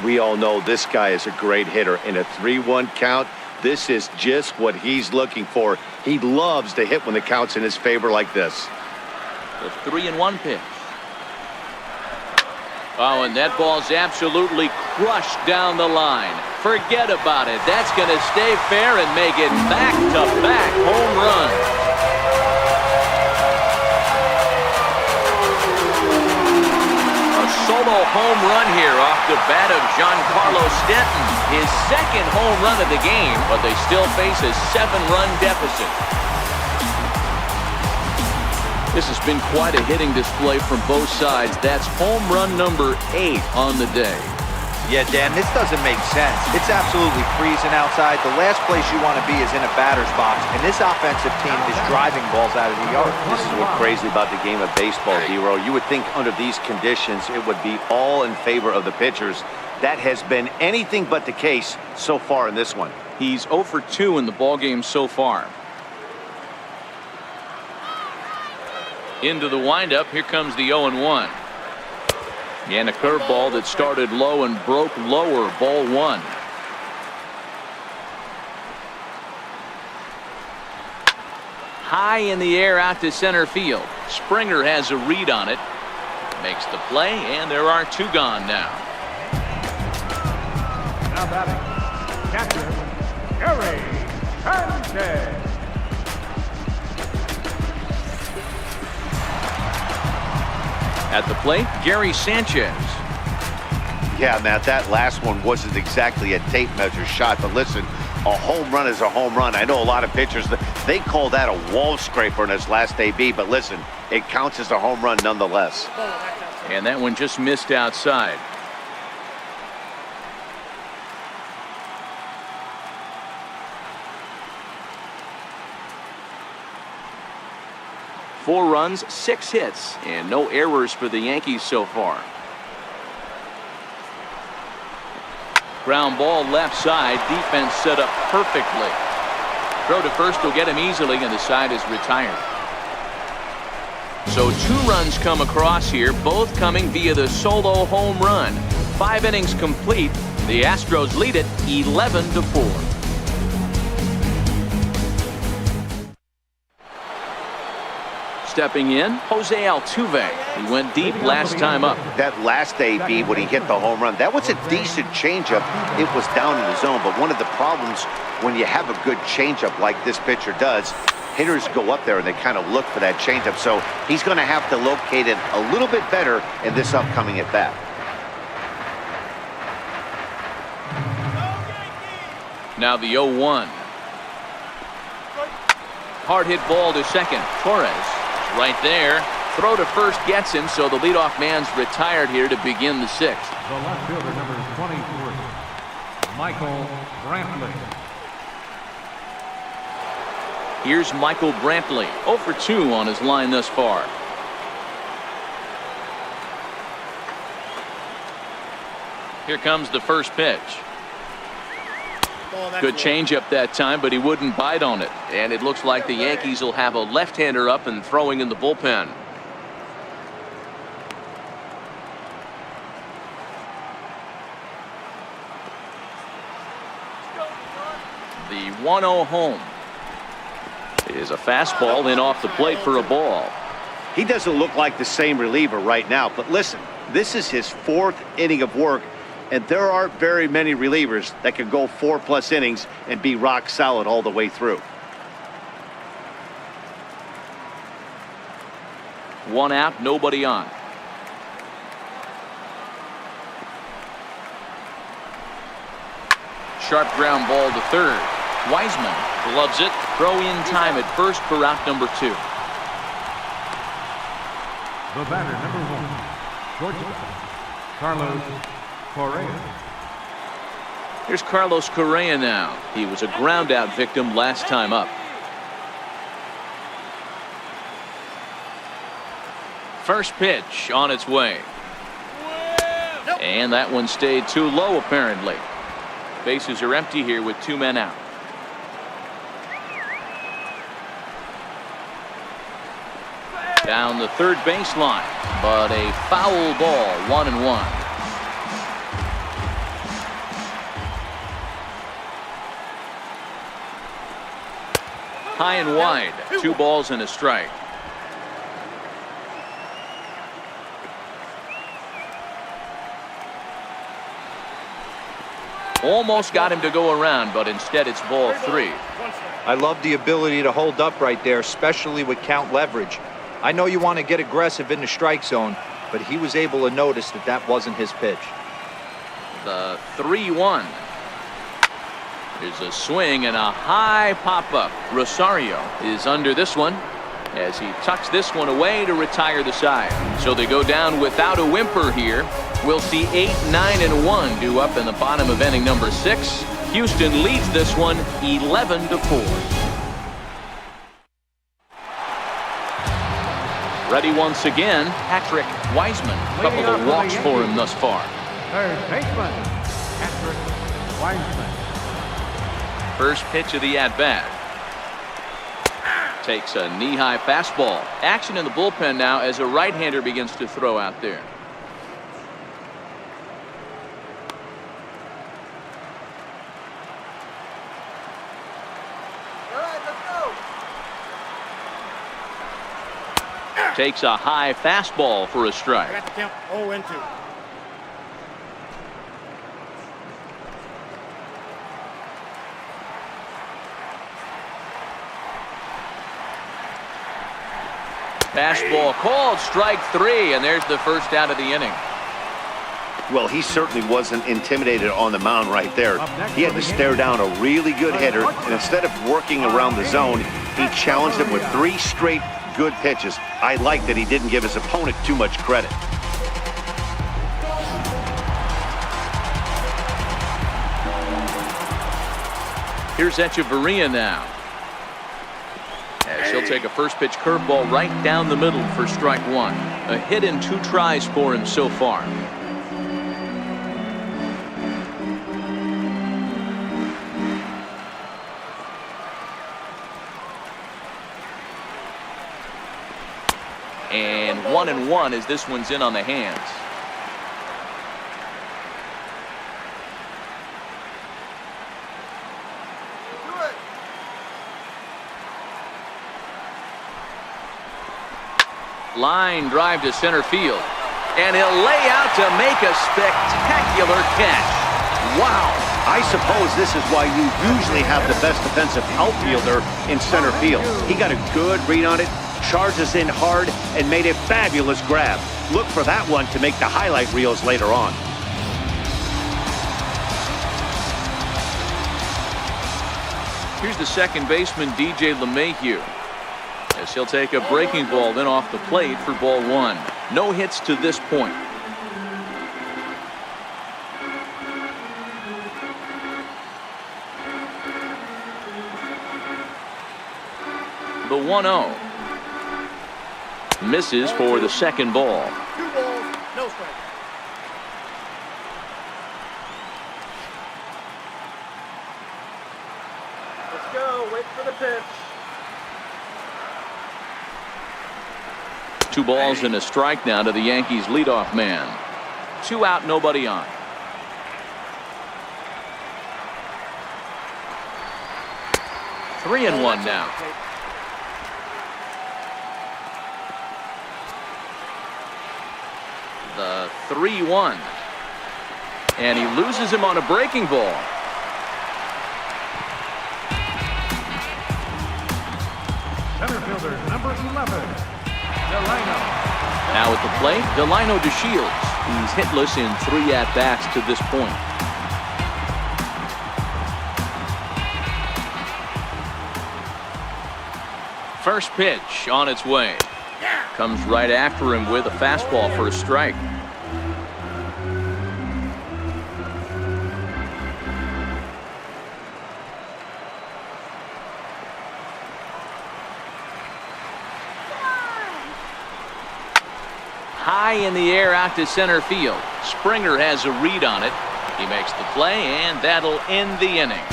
We all know this guy is a great hitter. In a 3-1 count, this is just what he's looking for. He loves to hit when the count's in his favor like this. The 3-1 pitch. Oh, and that ball's absolutely crushed down the line. Forget about it. That's going to stay fair and make it back-to-back home runs. Solo home run here off the bat of Giancarlo Stanton. His second home run of the game, but they still face a 7-run deficit. This has been quite a hitting display from both sides. That's home run number 8 on the day. Yeah, Dan, this doesn't make sense. It's absolutely freezing outside. The last place you want to be is in a batter's box, and this offensive team is driving balls out of the yard. This is what's crazy about the game of baseball, Hero. You would think under these conditions it would be all in favor of the pitchers. That has been anything but the case so far in this one. He's 0 for 2 in the ballgame so far. Into the windup. Here comes the 0-1. And a curveball that started low and broke lower. Ball 1. High in the air out to center field. Springer has a read on it. Makes the play, and there are 2 gone now. Now batting, catcher, Gary Sanchez. At the plate, Gary Sanchez. Yeah, Matt, that last one wasn't exactly a tape measure shot, but listen, a home run is a home run. I know a lot of pitchers, they call that a wall scraper in his last AB, but listen, it counts as a home run nonetheless. And that one just missed outside. Four runs, 6 hits, and no errors for the Yankees so far. Ground ball left side. Defense set up perfectly. Throw to first will get him easily, and the side is retired. So 2 runs come across here, both coming via the solo home run. 5 innings complete. The Astros lead it 11-4. Stepping in, Jose Altuve. He went deep last time up. That last AB when he hit the home run, that was a decent changeup. It was down in the zone, but one of the problems when you have a good changeup like this pitcher does, hitters go up there and they kind of look for that changeup. So he's going to have to locate it a little bit better in this upcoming at bat. Now the 0-1. Hard hit ball to second. Torres right there. Throw to first gets him, so the leadoff man's retired here to begin the sixth. The left fielder, number 23, Michael Brantley. Here's Michael Brantley, 0 for 2 on his line thus far. Here comes the first pitch. Good changeup that time, but he wouldn't bite on it. And it looks like the Yankees will have a left-hander up and throwing in the bullpen. The 1-0 home is a fastball in off the plate for a ball. He doesn't look like the same reliever right now, but listen, this is his 4th inning of work, and there aren't very many relievers that can go 4+ innings and be rock solid all the way through. 1 out, nobody on. Sharp ground ball to third. Wiseman gloves it. Throw in time at first for out number 2. The batter, number 1, shortstop, Carlos Correa. Here's Carlos Correa now. He was a ground out victim last time up. First pitch on its way. And that one stayed too low apparently. Bases are empty here with 2 men out. Down the third baseline, but a foul ball, 1-1. High and wide, 2 balls and a strike. Almost got him to go around, but instead it's ball 3. I love the ability to hold up right there, especially with count leverage. I know you want to get aggressive in the strike zone, but he was able to notice that that wasn't his pitch. The 3-1. There's a swing and a high pop-up. Rosario is under this one as he tucks this one away to retire the side. So they go down without a whimper here. We'll see 8, 9, and 1 due up in the bottom of inning number 6. Houston leads this one 11-4. Ready once again, Patrick Wiseman. Couple of walks for him thus far. Third baseman, Patrick Wiseman. First pitch of the at-bat. Takes a knee-high fastball. Action in the bullpen now as a right-hander begins to throw out there. Takes a high fastball for a strike. I got the count 0-2. Fastball called, strike 3, and there's the first out of the inning. Well, he certainly wasn't intimidated on the mound right there. He had to stare down a really good hitter, and instead of working around the zone, he challenged him with 3 straight good pitches. I like that he didn't give his opponent too much credit. Here's Echeverria now. As he'll take a first pitch curveball right down the middle for strike 1. A hit in 2 tries for him so far. And 1-1 as this one's in on the hands. Line drive to center field. And he'll lay out to make a spectacular catch. Wow. I suppose this is why you usually have the best defensive outfielder in center field. He got a good read on it, charges in hard, and made a fabulous grab. Look for that one to make the highlight reels later on. Here's the second baseman, DJ LeMahieu. As he'll take a breaking ball then off the plate for ball one. No hits to this point. The 1-0. Misses for the second ball. 2 balls, no strike. Let's go. Wait for the pitch. 2 balls and a strike now to the Yankees leadoff man. 2 out, nobody on. Three and one now. The 3-1. And he loses him on a breaking ball. Center fielder number 11, Delino. Now at the plate, Delino DeShields. He's hitless in 3 at-bats to this point. First pitch on its way. Comes right after him with a fastball for a strike. High in the air out to center field. Springer has a read on it. He makes the play, and that'll end the inning.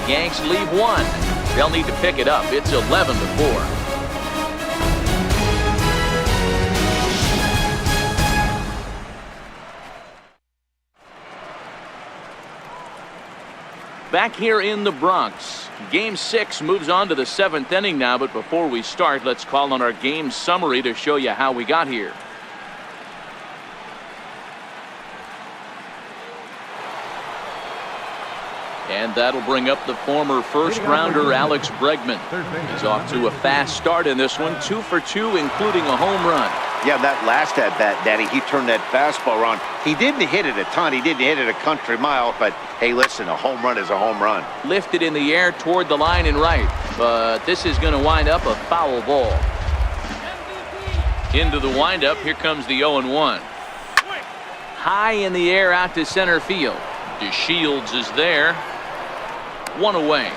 Yanks leave 1. They'll need to pick it up. It's 11-4. Back here in the Bronx, Game 6 moves on to the 7th inning now, but before we start, let's call on our game summary to show you how we got here. And that'll bring up the former first-rounder Alex Bregman. He's off to a fast start in this one, 2 for 2, including a home run. Yeah, that last at-bat, Daddy, he turned that fastball around. He didn't hit it a ton. He didn't hit it a country mile. But, hey, listen, a home run is a home run. Lifted in the air toward the line and right. But this is going to wind up a foul ball. Into the windup, here comes the 0-1. High in the air out to center field. DeShields is there. 1 away.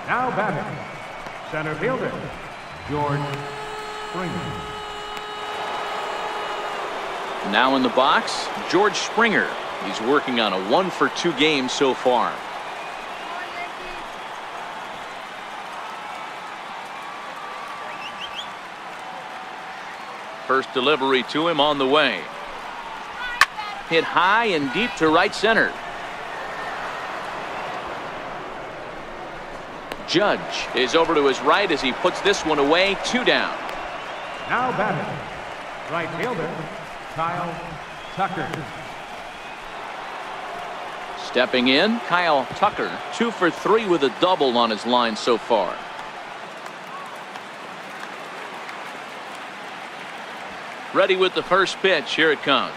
Now batting, center fielder, George Springer. Now in the box, George Springer. He's working on a 1 for 2 game so far. First delivery to him on the way. Hit high and deep to right center. Judge is over to his right as he puts this one away. 2 down. Now batting, right fielder, Kyle Tucker. Stepping in, Kyle Tucker, 2 for 3 with a double on his line so far. Ready with the first pitch. Here it comes.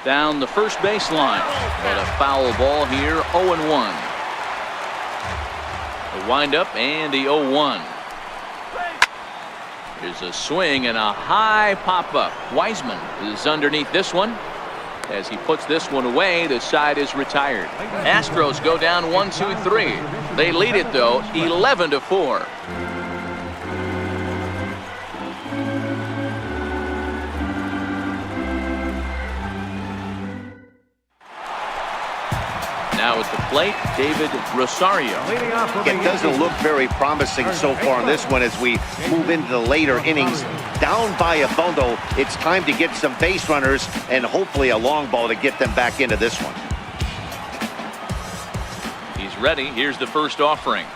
Down the first baseline. But a foul ball here. 0-1. The windup and the 0-1. There's a swing and a high pop-up. Wiseman is underneath this one. As he puts this one away, the side is retired. Astros go down 1-2-3. They lead it, though, 11-4. Now at the plate, David Rosario. It doesn't look very promising so far in this one as we move into the later innings. Down by a bundle, it's time to get some base runners and hopefully a long ball to get them back into this one. He's ready. Here's the first offering.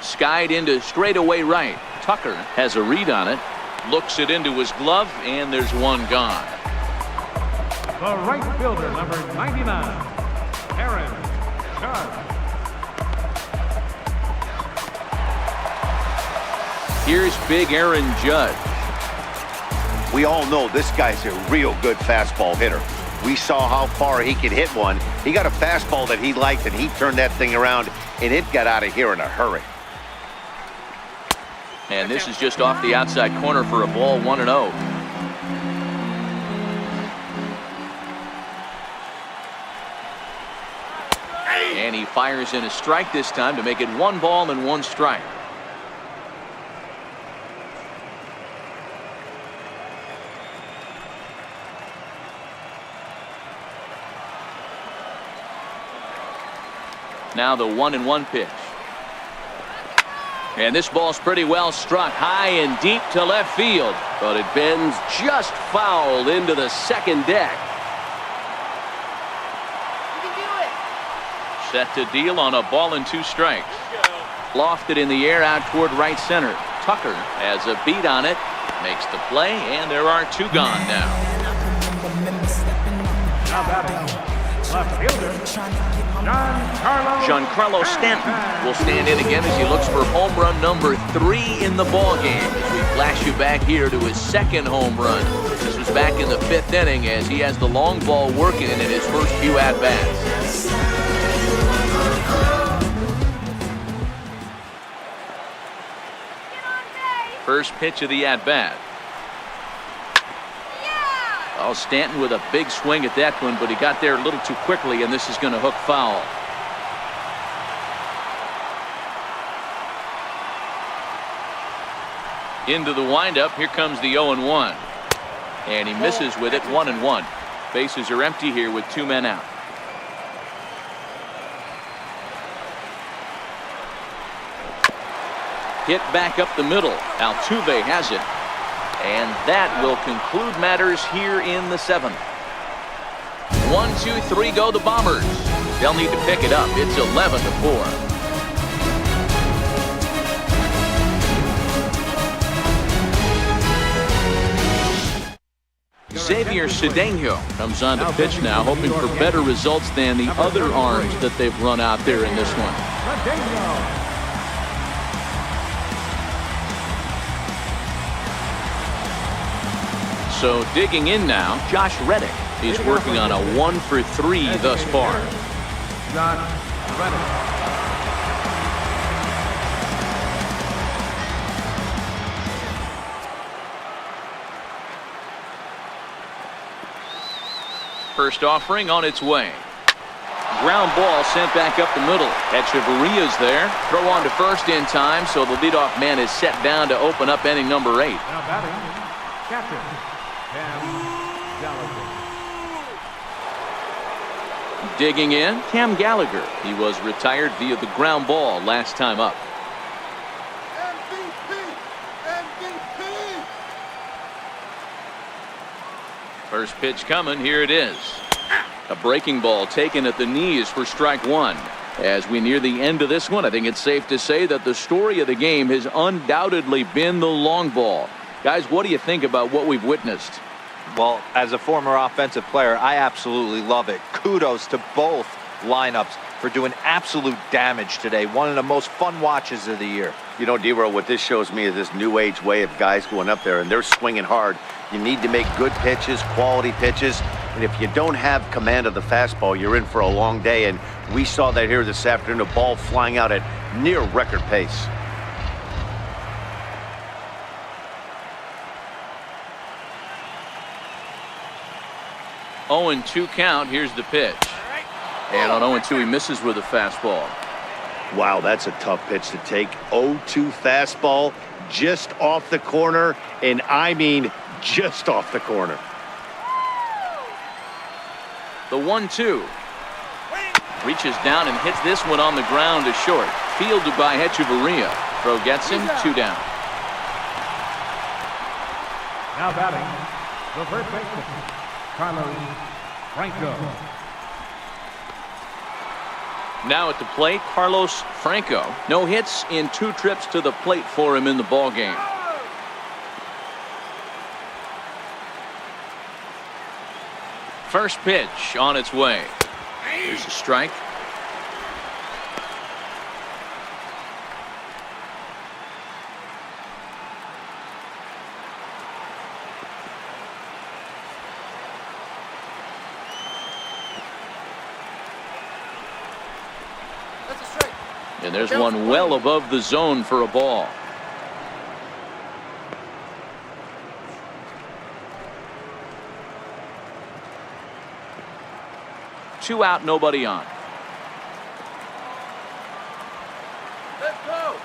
Skied into straightaway right. Tucker has a read on it. Looks it into his glove, and there's one gone. The right fielder, number 99. Aaron Judge. Here's big Aaron Judge. We all know this guy's a real good fastball hitter. We saw how far he could hit one. He got a fastball that he liked, and he turned that thing around, and it got out of here in a hurry. And this is just off the outside corner for a ball, 1-0. And he fires in a strike this time to make it 1 ball and 1 strike. Now the 1-1 pitch. And this ball's pretty well struck high and deep to left field, but it bends just foul into the second deck. You can do it. Set to deal on a ball and 2 strikes. Lofted in the air out toward right center. Tucker has a beat on it, makes the play, and there are 2 gone now. Now batting, left fielder, Giancarlo Stanton will stand in again as he looks for home run number 3 in the ball game. As we flash you back here to his 2nd home run. This was back in the 5th inning as he has the long ball working in his first few at-bats. First pitch of the at-bat. Oh, Stanton with a big swing at that one, but he got there a little too quickly, and this is going to hook foul. Into the windup, here comes the 0-1. And he misses with it, 1-1. Bases are empty here with 2 men out. Hit back up the middle. Altuve has it. And that will conclude matters here in the 7th. 1, 2, 3 go the Bombers. They'll need to pick it up. It's 11-4. Xavier Cedeno comes on to pitch now, hoping for better results than the other arms that they've run out there in this one. So digging in now, Josh Reddick. He's working on a 1 for 3 thus far. Josh Reddick. First offering on its way. Ground ball sent back up the middle. Echeverria's there. Throw on to first in time, so the leadoff man is set down to open up inning number 8. Now batting, catcher. Digging in, Cam Gallagher. He was retired via the ground ball last time up. First pitch coming, here it is. A breaking ball taken at the knees for strike 1. As we near the end of this one, I think it's safe to say that the story of the game has undoubtedly been the long ball. Guys, what do you think about what we've witnessed? Well, as a former offensive player, I absolutely love it. Kudos to both lineups for doing absolute damage today. One of the most fun watches of the year. You know, D-Roll, what this shows me is this new age way of guys going up there, and they're swinging hard. You need to make good pitches, quality pitches, and if you don't have command of the fastball, you're in for a long day, and we saw that here this afternoon, a ball flying out at near record pace. Oh, 0-2 count. Here's the pitch. And on 0-2, he misses with a fastball. Wow, that's a tough pitch to take. 0-2 fastball just off the corner, and I mean just off the corner. The 1-2. Reaches down and hits this one on the ground to short. Fielded by Echeverria. Throw gets him, 2 down. Now batting, the first baseman, Carlos Franco. Now at the plate, Carlos Franco. No hits in 2 trips to the plate for him in the ball game. First pitch on its way. Here's a strike. That's a strike. And there's one well above the zone for a ball. Two out, nobody on. Let's go.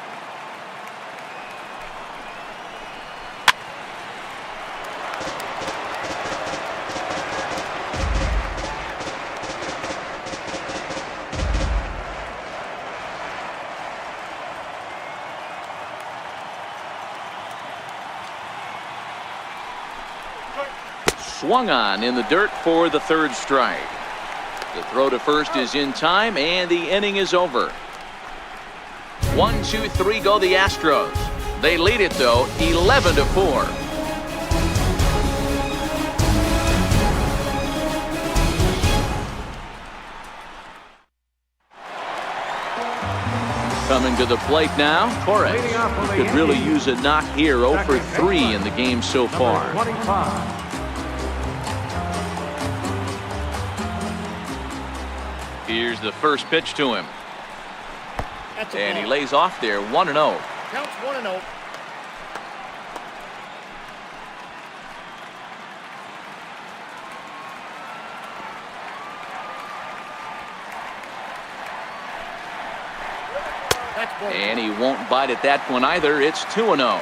Swung on in the dirt for the third strike. The throw to first is in time, and the inning is over. 1, 2, 3 go the Astros. They lead it, though, 11-4. Coming to the plate now, Torres could really use a knock here. 0 for 3 in the game so far. 25. Here's the first pitch to him. That's a And he ball. lays off there, 1-0. Counts 1-0. That's ball. And he won't bite at that one either. It's 2-0.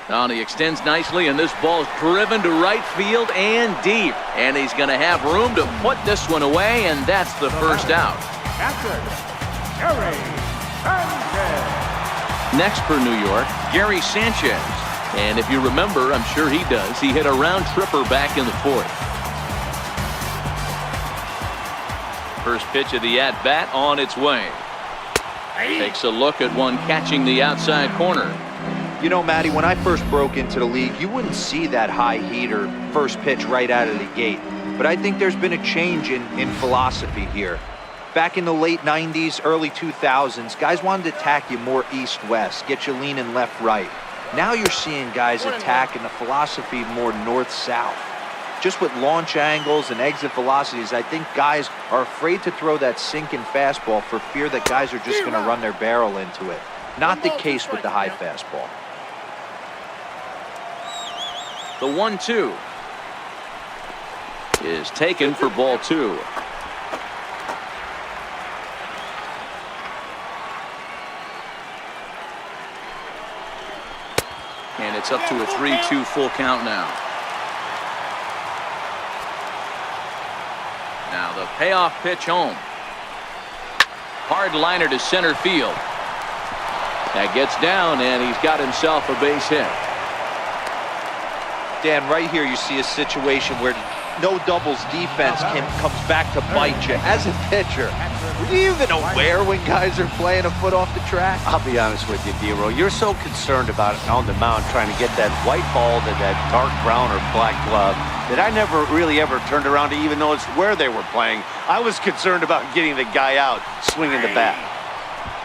Now he extends nicely, and this ball's driven to right field and deep. And he's going to have room to put this one away, and that's the first out. Catcher, Gary Sanchez. Next for New York, Gary Sanchez. And if you remember, I'm sure he does, he hit a round tripper back in the fourth. First pitch of the at-bat on its way. Takes a look at one catching the outside corner. You know, Matty, when I first broke into the league, you wouldn't see that high heater first pitch right out of the gate. But I think there's been a change in philosophy here. Back in the late 90s, early 2000s, guys wanted to attack you more east-west, get you leaning left-right. Now you're seeing guys attack in the philosophy more north-south. Just with launch angles and exit velocities, I think guys are afraid to throw that sinking fastball for fear that guys are just going to run their barrel into it. Not the case with the high fastball. The 1-2 is taken for ball 2. And it's up to a 3-2 full count now. Now the payoff pitch home. Hard liner to center field. That gets down, and he's got himself a base hit. Dan, right here you see a situation where no doubles defense comes back to bite you. As a pitcher, were you even aware when guys are playing a foot off the track? I'll be honest with you, D-Row. You're so concerned about it on the mound trying to get that white ball to that dark brown or black glove that I never really ever turned around to even notice where they were playing. I was concerned about getting the guy out swinging the bat.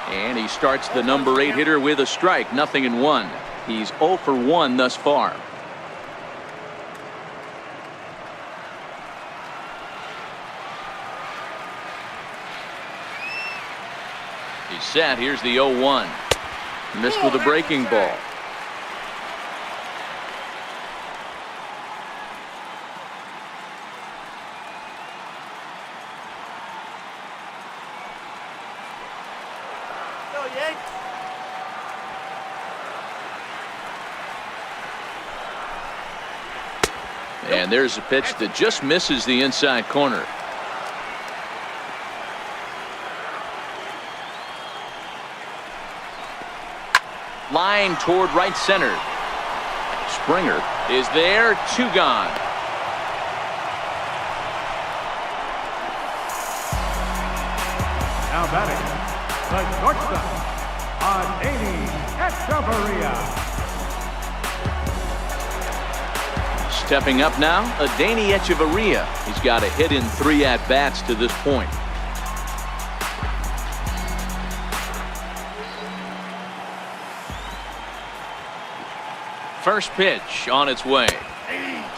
And he starts the number 8 hitter with a strike, 0-1. He's 0 for 1 thus far. He's set. Here's the 0-1. Missed with a breaking ball. Go, Yanks. And there's a pitch that just misses the inside corner. Line toward right center. Springer is there, 2 gone. Now batting, the shortstop, Adani Echeverria. Stepping up now, Adani Echeverria. He's got a hit in 3 at-bats to this point. First pitch on its way.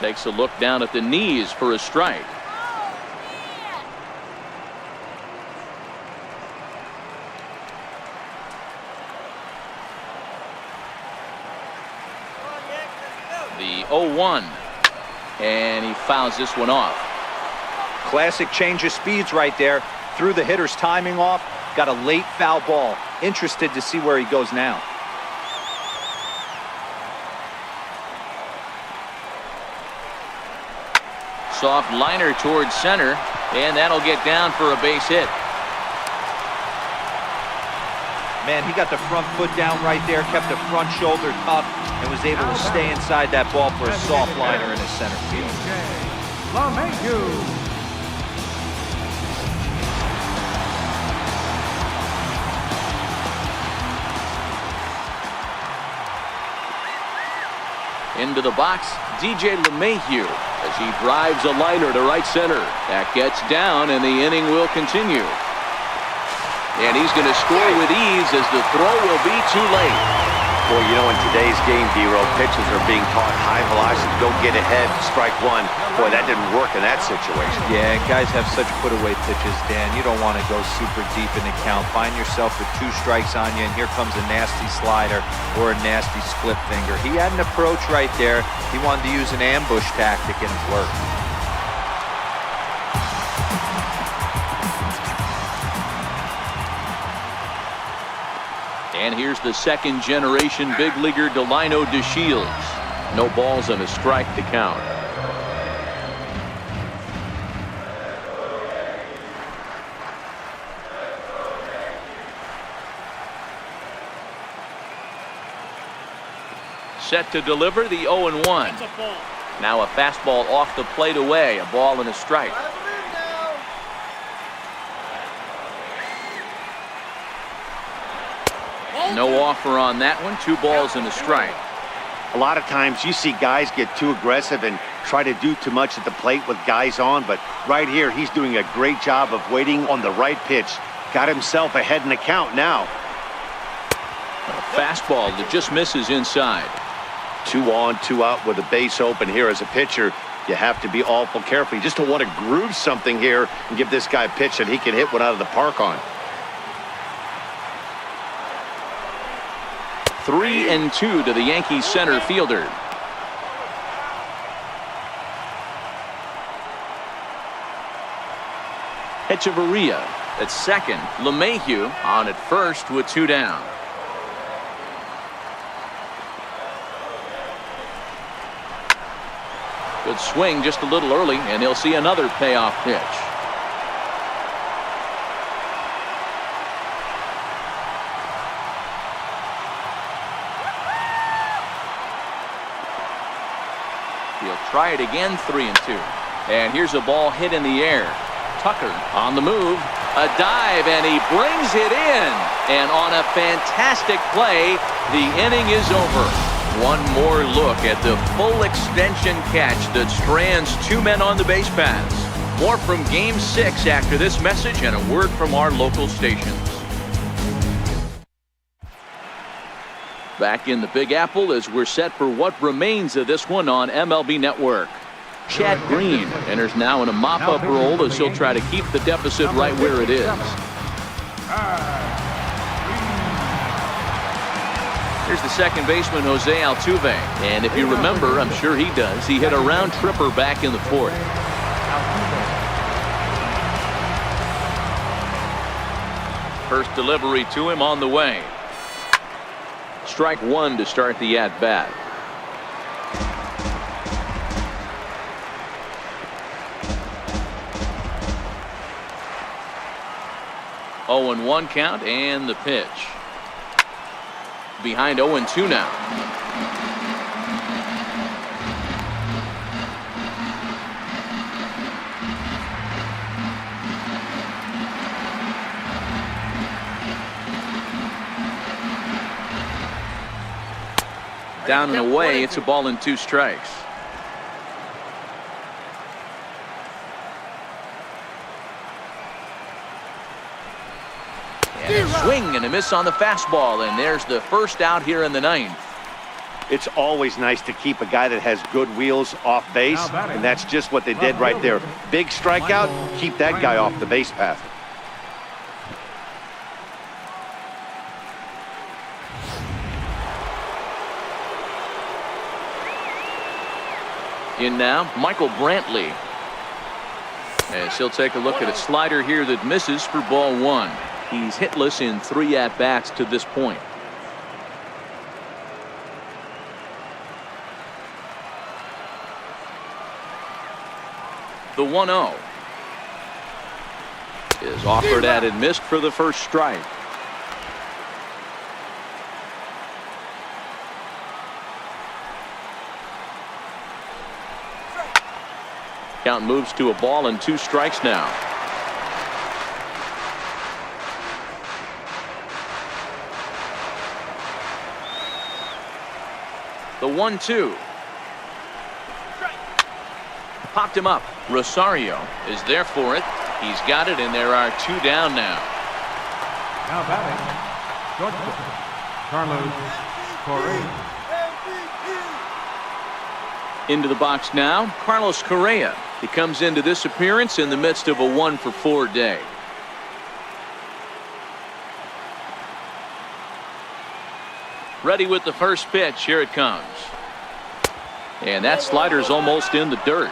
Takes a look down at the knees for a strike. The 0-1. And he fouls this one off. Classic change of speeds right there. Threw the hitter's timing off. Got a late foul ball. Interested to see where he goes now. Soft liner towards center, and that'll get down for a base hit. Man, he got the front foot down right there, kept the front shoulder up, and was able to stay inside that ball for a soft liner in the center field. Into the box, DJ LeMahieu as he drives a liner to right center. That gets down, and the inning will continue. And he's going to score with ease as the throw will be too late. Boy, you know, in today's game, D-Row, pitchers are being taught high velocity. Go get ahead, strike one. Boy, that didn't work in that situation. Yeah, guys have such put-away pitches, Dan. You don't want to go super deep in the count. Find yourself with 2 strikes on you, and here comes a nasty slider or a nasty split finger. He had an approach right there. He wanted to use an ambush tactic, and it worked. And here's the second-generation big leaguer Delino DeShields. No balls and a strike to count. Set to deliver the 0-1. Now a fastball off the plate away. A ball and a strike. No offer on that one. 2 balls and a strike. A lot of times you see guys get too aggressive and try to do too much at the plate with guys on, but right here he's doing a great job of waiting on the right pitch. Got himself ahead in the count now. A fastball that just misses inside. 2 on, 2 out with a base open here. As a pitcher, you have to be awful careful. You just don't want to groove something here and give this guy a pitch that he can hit one out of the park on. 3-2 to the Yankees center fielder. Echeverria at second. LeMahieu on at first with 2 down. Good swing just a little early, and he'll see another payoff pitch. He'll try it again, 3-2. And here's a ball hit in the air. Tucker on the move. A dive, and he brings it in. And on a fantastic play, the inning is over. One more look at the full extension catch that strands 2 men on the base paths. More from Game 6 after this message and a word from our local stations. Back in the Big Apple as we're set for what remains of this one on MLB Network. Chad Green enters now in a mop-up role as he'll try to keep the deficit right where it is. Here's the second baseman, Jose Altuve. And if you remember, I'm sure he does, he hit a round tripper back in the 4th. First delivery to him on the way. Strike 1 to start the at-bat. Oh, 0-1 count and the pitch. Behind 0-2 now. Down and away, it's a ball and 2 strikes. And a swing and a miss on the fastball, and there's the first out here in the 9th. It's always nice to keep a guy that has good wheels off base, and that's just what they did right there. Big strikeout, keep that guy off the base path. In now, Michael Brantley. As he'll take a look at a slider here that misses for ball one. He's hitless in 3 at-bats to this point. The 1-0 is offered at and missed for the first strike. Count moves to a ball and 2 strikes now. The 1-2. Popped him up. Rosario is there for it. He's got it, and there are 2 down now. Now batting, shortstop, Carlos Correa. Into the box now, Carlos Correa. He comes into this appearance in the midst of a 1-for-4 day. Ready with the first pitch. Here it comes. And that slider's almost in the dirt.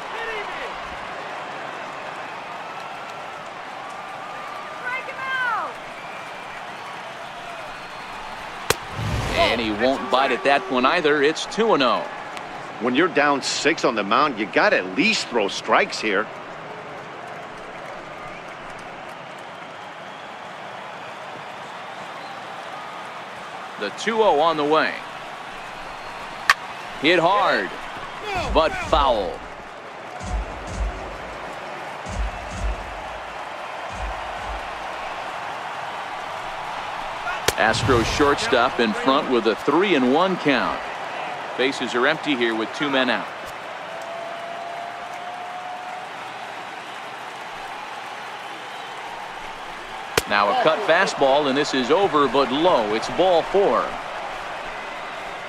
And he won't bite at that one either. It's 2-0. When you're down 6 on the mound, you got to at least throw strikes here. The 2-0 on the way. Hit hard, but foul. Astros shortstop in front with a 3-1 count. Bases are empty here with 2 men out. Now a cut fastball, and this is over but low. It's ball 4.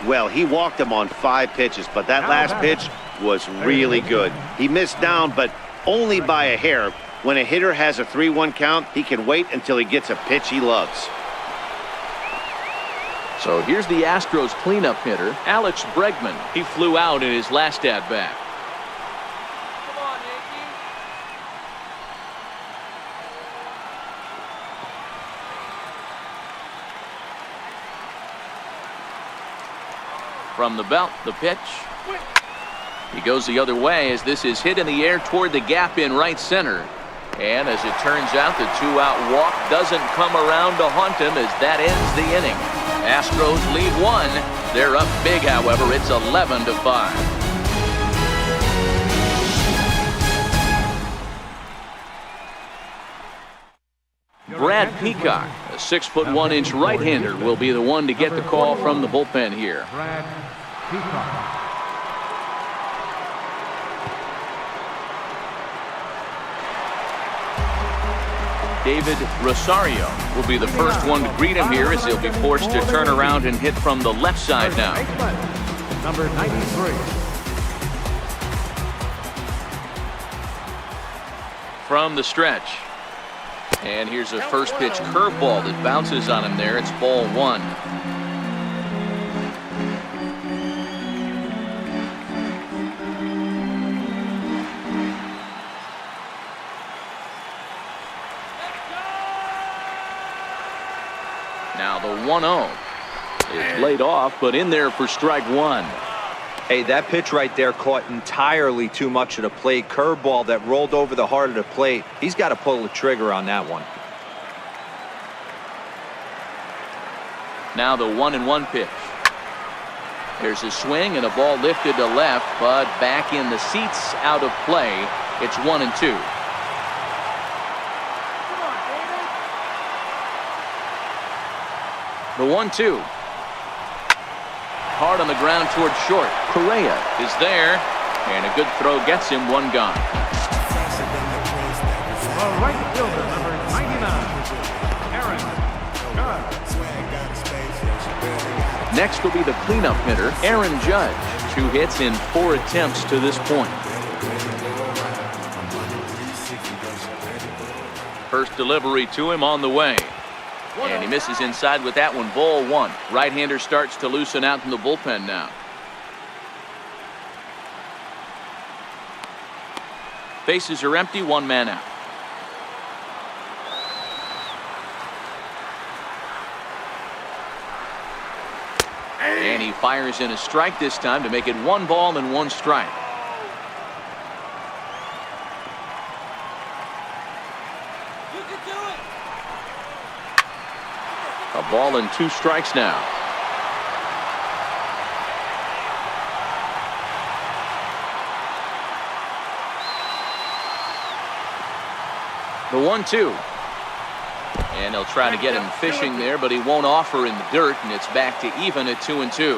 Well, he walked him on 5 pitches, but that last pitch was really good. He missed down, but only by a hair. When a hitter has a 3-1 count, he can wait until he gets a pitch he loves. So here's the Astros cleanup hitter, Alex Bregman. He flew out in his last at-bat. Come on, Yankees. From the belt, the pitch. He goes the other way as this is hit in the air toward the gap in right center. And as it turns out, the 2-out walk doesn't come around to haunt him as that ends the inning. Astros lead 1. They're up big, however. It's 11-5. Brad Peacock, a 6'1" right-hander, will be the one to get the call from the bullpen here. Brad Peacock. David Rosario will be the first one to greet him here as he'll be forced to turn around and hit from the left side now. Number 93. From the stretch. And here's a first pitch curveball that bounces on him there. It's ball 1. Now the 1-0 is laid off, but in there for strike 1. Hey, that pitch right there caught entirely too much of the plate. Curveball that rolled over the heart of the plate. He's got to pull the trigger on that one. Now the 1-1 pitch. There's a swing and a ball lifted to left, but back in the seats, out of play. It's 1-2. The 1-2. Hard on the ground toward short. Correa is there, and a good throw gets him 1 gone. The right fielder, number 99, Aaron Judge. Next will be the cleanup hitter, Aaron Judge. 2 hits in 4 attempts to this point. First delivery to him on the way. And he misses inside with that one. Ball 1. Right-hander starts to loosen out from the bullpen now. Bases are empty, 1 man out. And he fires in a strike this time to make it 1 ball and 1 strike. You can do it. A ball and 2 strikes now. The 1-2. And they'll try to get him fishing there, but he won't offer in the dirt, and it's back to even at 2-2. Let's go,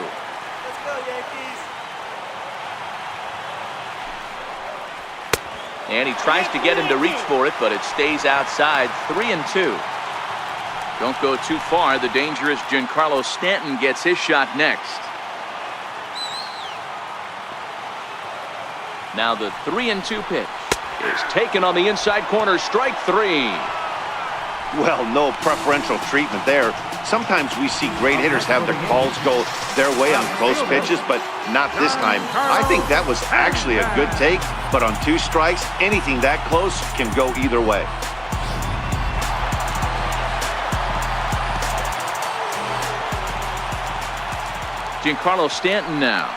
Yankees. And he tries to get him to reach for it, but it stays outside. 3-2. Don't go too far. The dangerous Giancarlo Stanton gets his shot next. Now the 3-2 pitch is taken on the inside corner. Strike 3. Well, no preferential treatment there. Sometimes we see great hitters have their calls go their way on close pitches, but not this time. I think that was actually a good take, but on 2 strikes, anything that close can go either way. Giancarlo Stanton now,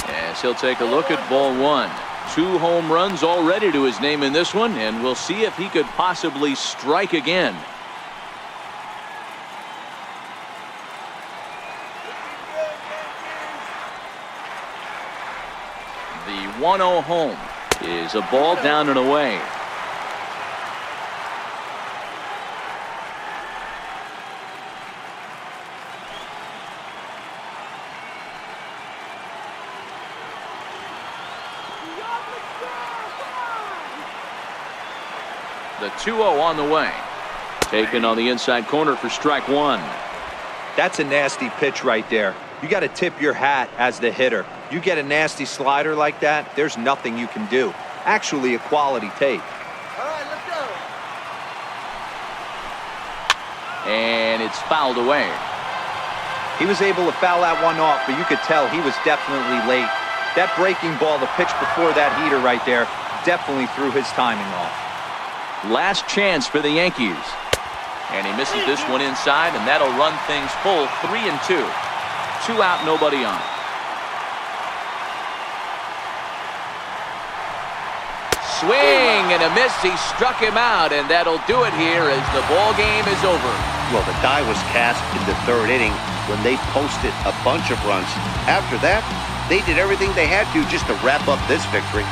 as he'll take a look at ball 1. 2 home runs already to his name in this one, and we'll see if he could possibly strike again. The 1-0 home is a ball down and away. The 2-0 on the way. Taken on the inside corner for strike 1. That's a nasty pitch right there. You got to tip your hat as the hitter. You get a nasty slider like that, there's nothing you can do. Actually a quality take. All right, let's go. And it's fouled away. He was able to foul that one off, but you could tell he was definitely late. That breaking ball, the pitch before that heater right there, definitely threw his timing off. Last chance for the Yankees. And he misses this one inside, and that'll run things full. 3-2. 2 out, nobody on. Swing and a miss. He struck him out, and that'll do it here as the ball game is over. Well, the die was cast in the 3rd inning when they posted a bunch of runs. After that, they did everything they had to just to wrap up this victory.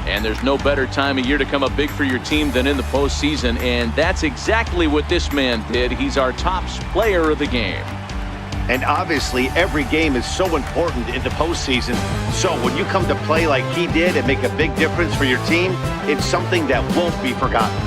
And there's no better time of year to come up big for your team than in the postseason, and that's exactly what this man did. He's our top player of the game. And obviously, every game is so important in the postseason. So when you come to play like he did and make a big difference for your team, it's something that won't be forgotten.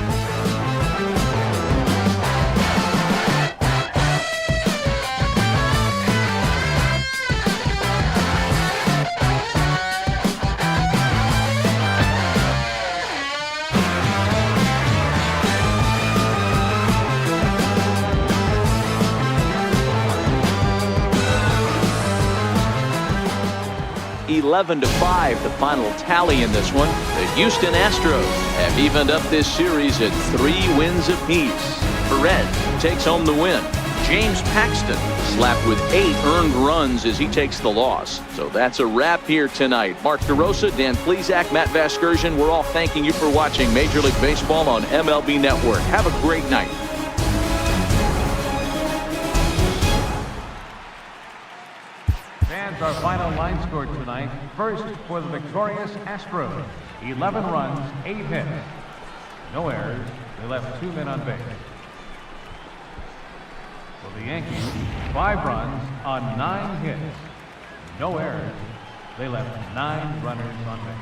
11-5, the final tally in this one. The Houston Astros have evened up this series at 3 wins apiece. Perez takes home the win. James Paxton slapped with 8 earned runs as he takes the loss. So that's a wrap here tonight. Mark DeRosa, Dan Plesac, Matt Vasgersian, we're all thanking you for watching Major League Baseball on MLB Network. Have a great night. Fans, our final line score tonight. First for the victorious Astros. 11 runs, 8 hits. No errors. They left 2 men on base. For the Yankees, 5 runs on 9 hits. No errors. They left 9 runners on base.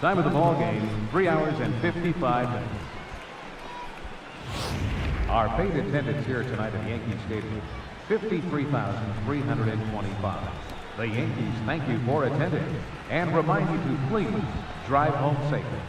Time of the ball game, 3 hours and 55 minutes. Our paid attendance here tonight at Yankee Stadium, 53,325. The Yankees thank you for attending and remind you to please drive home safely.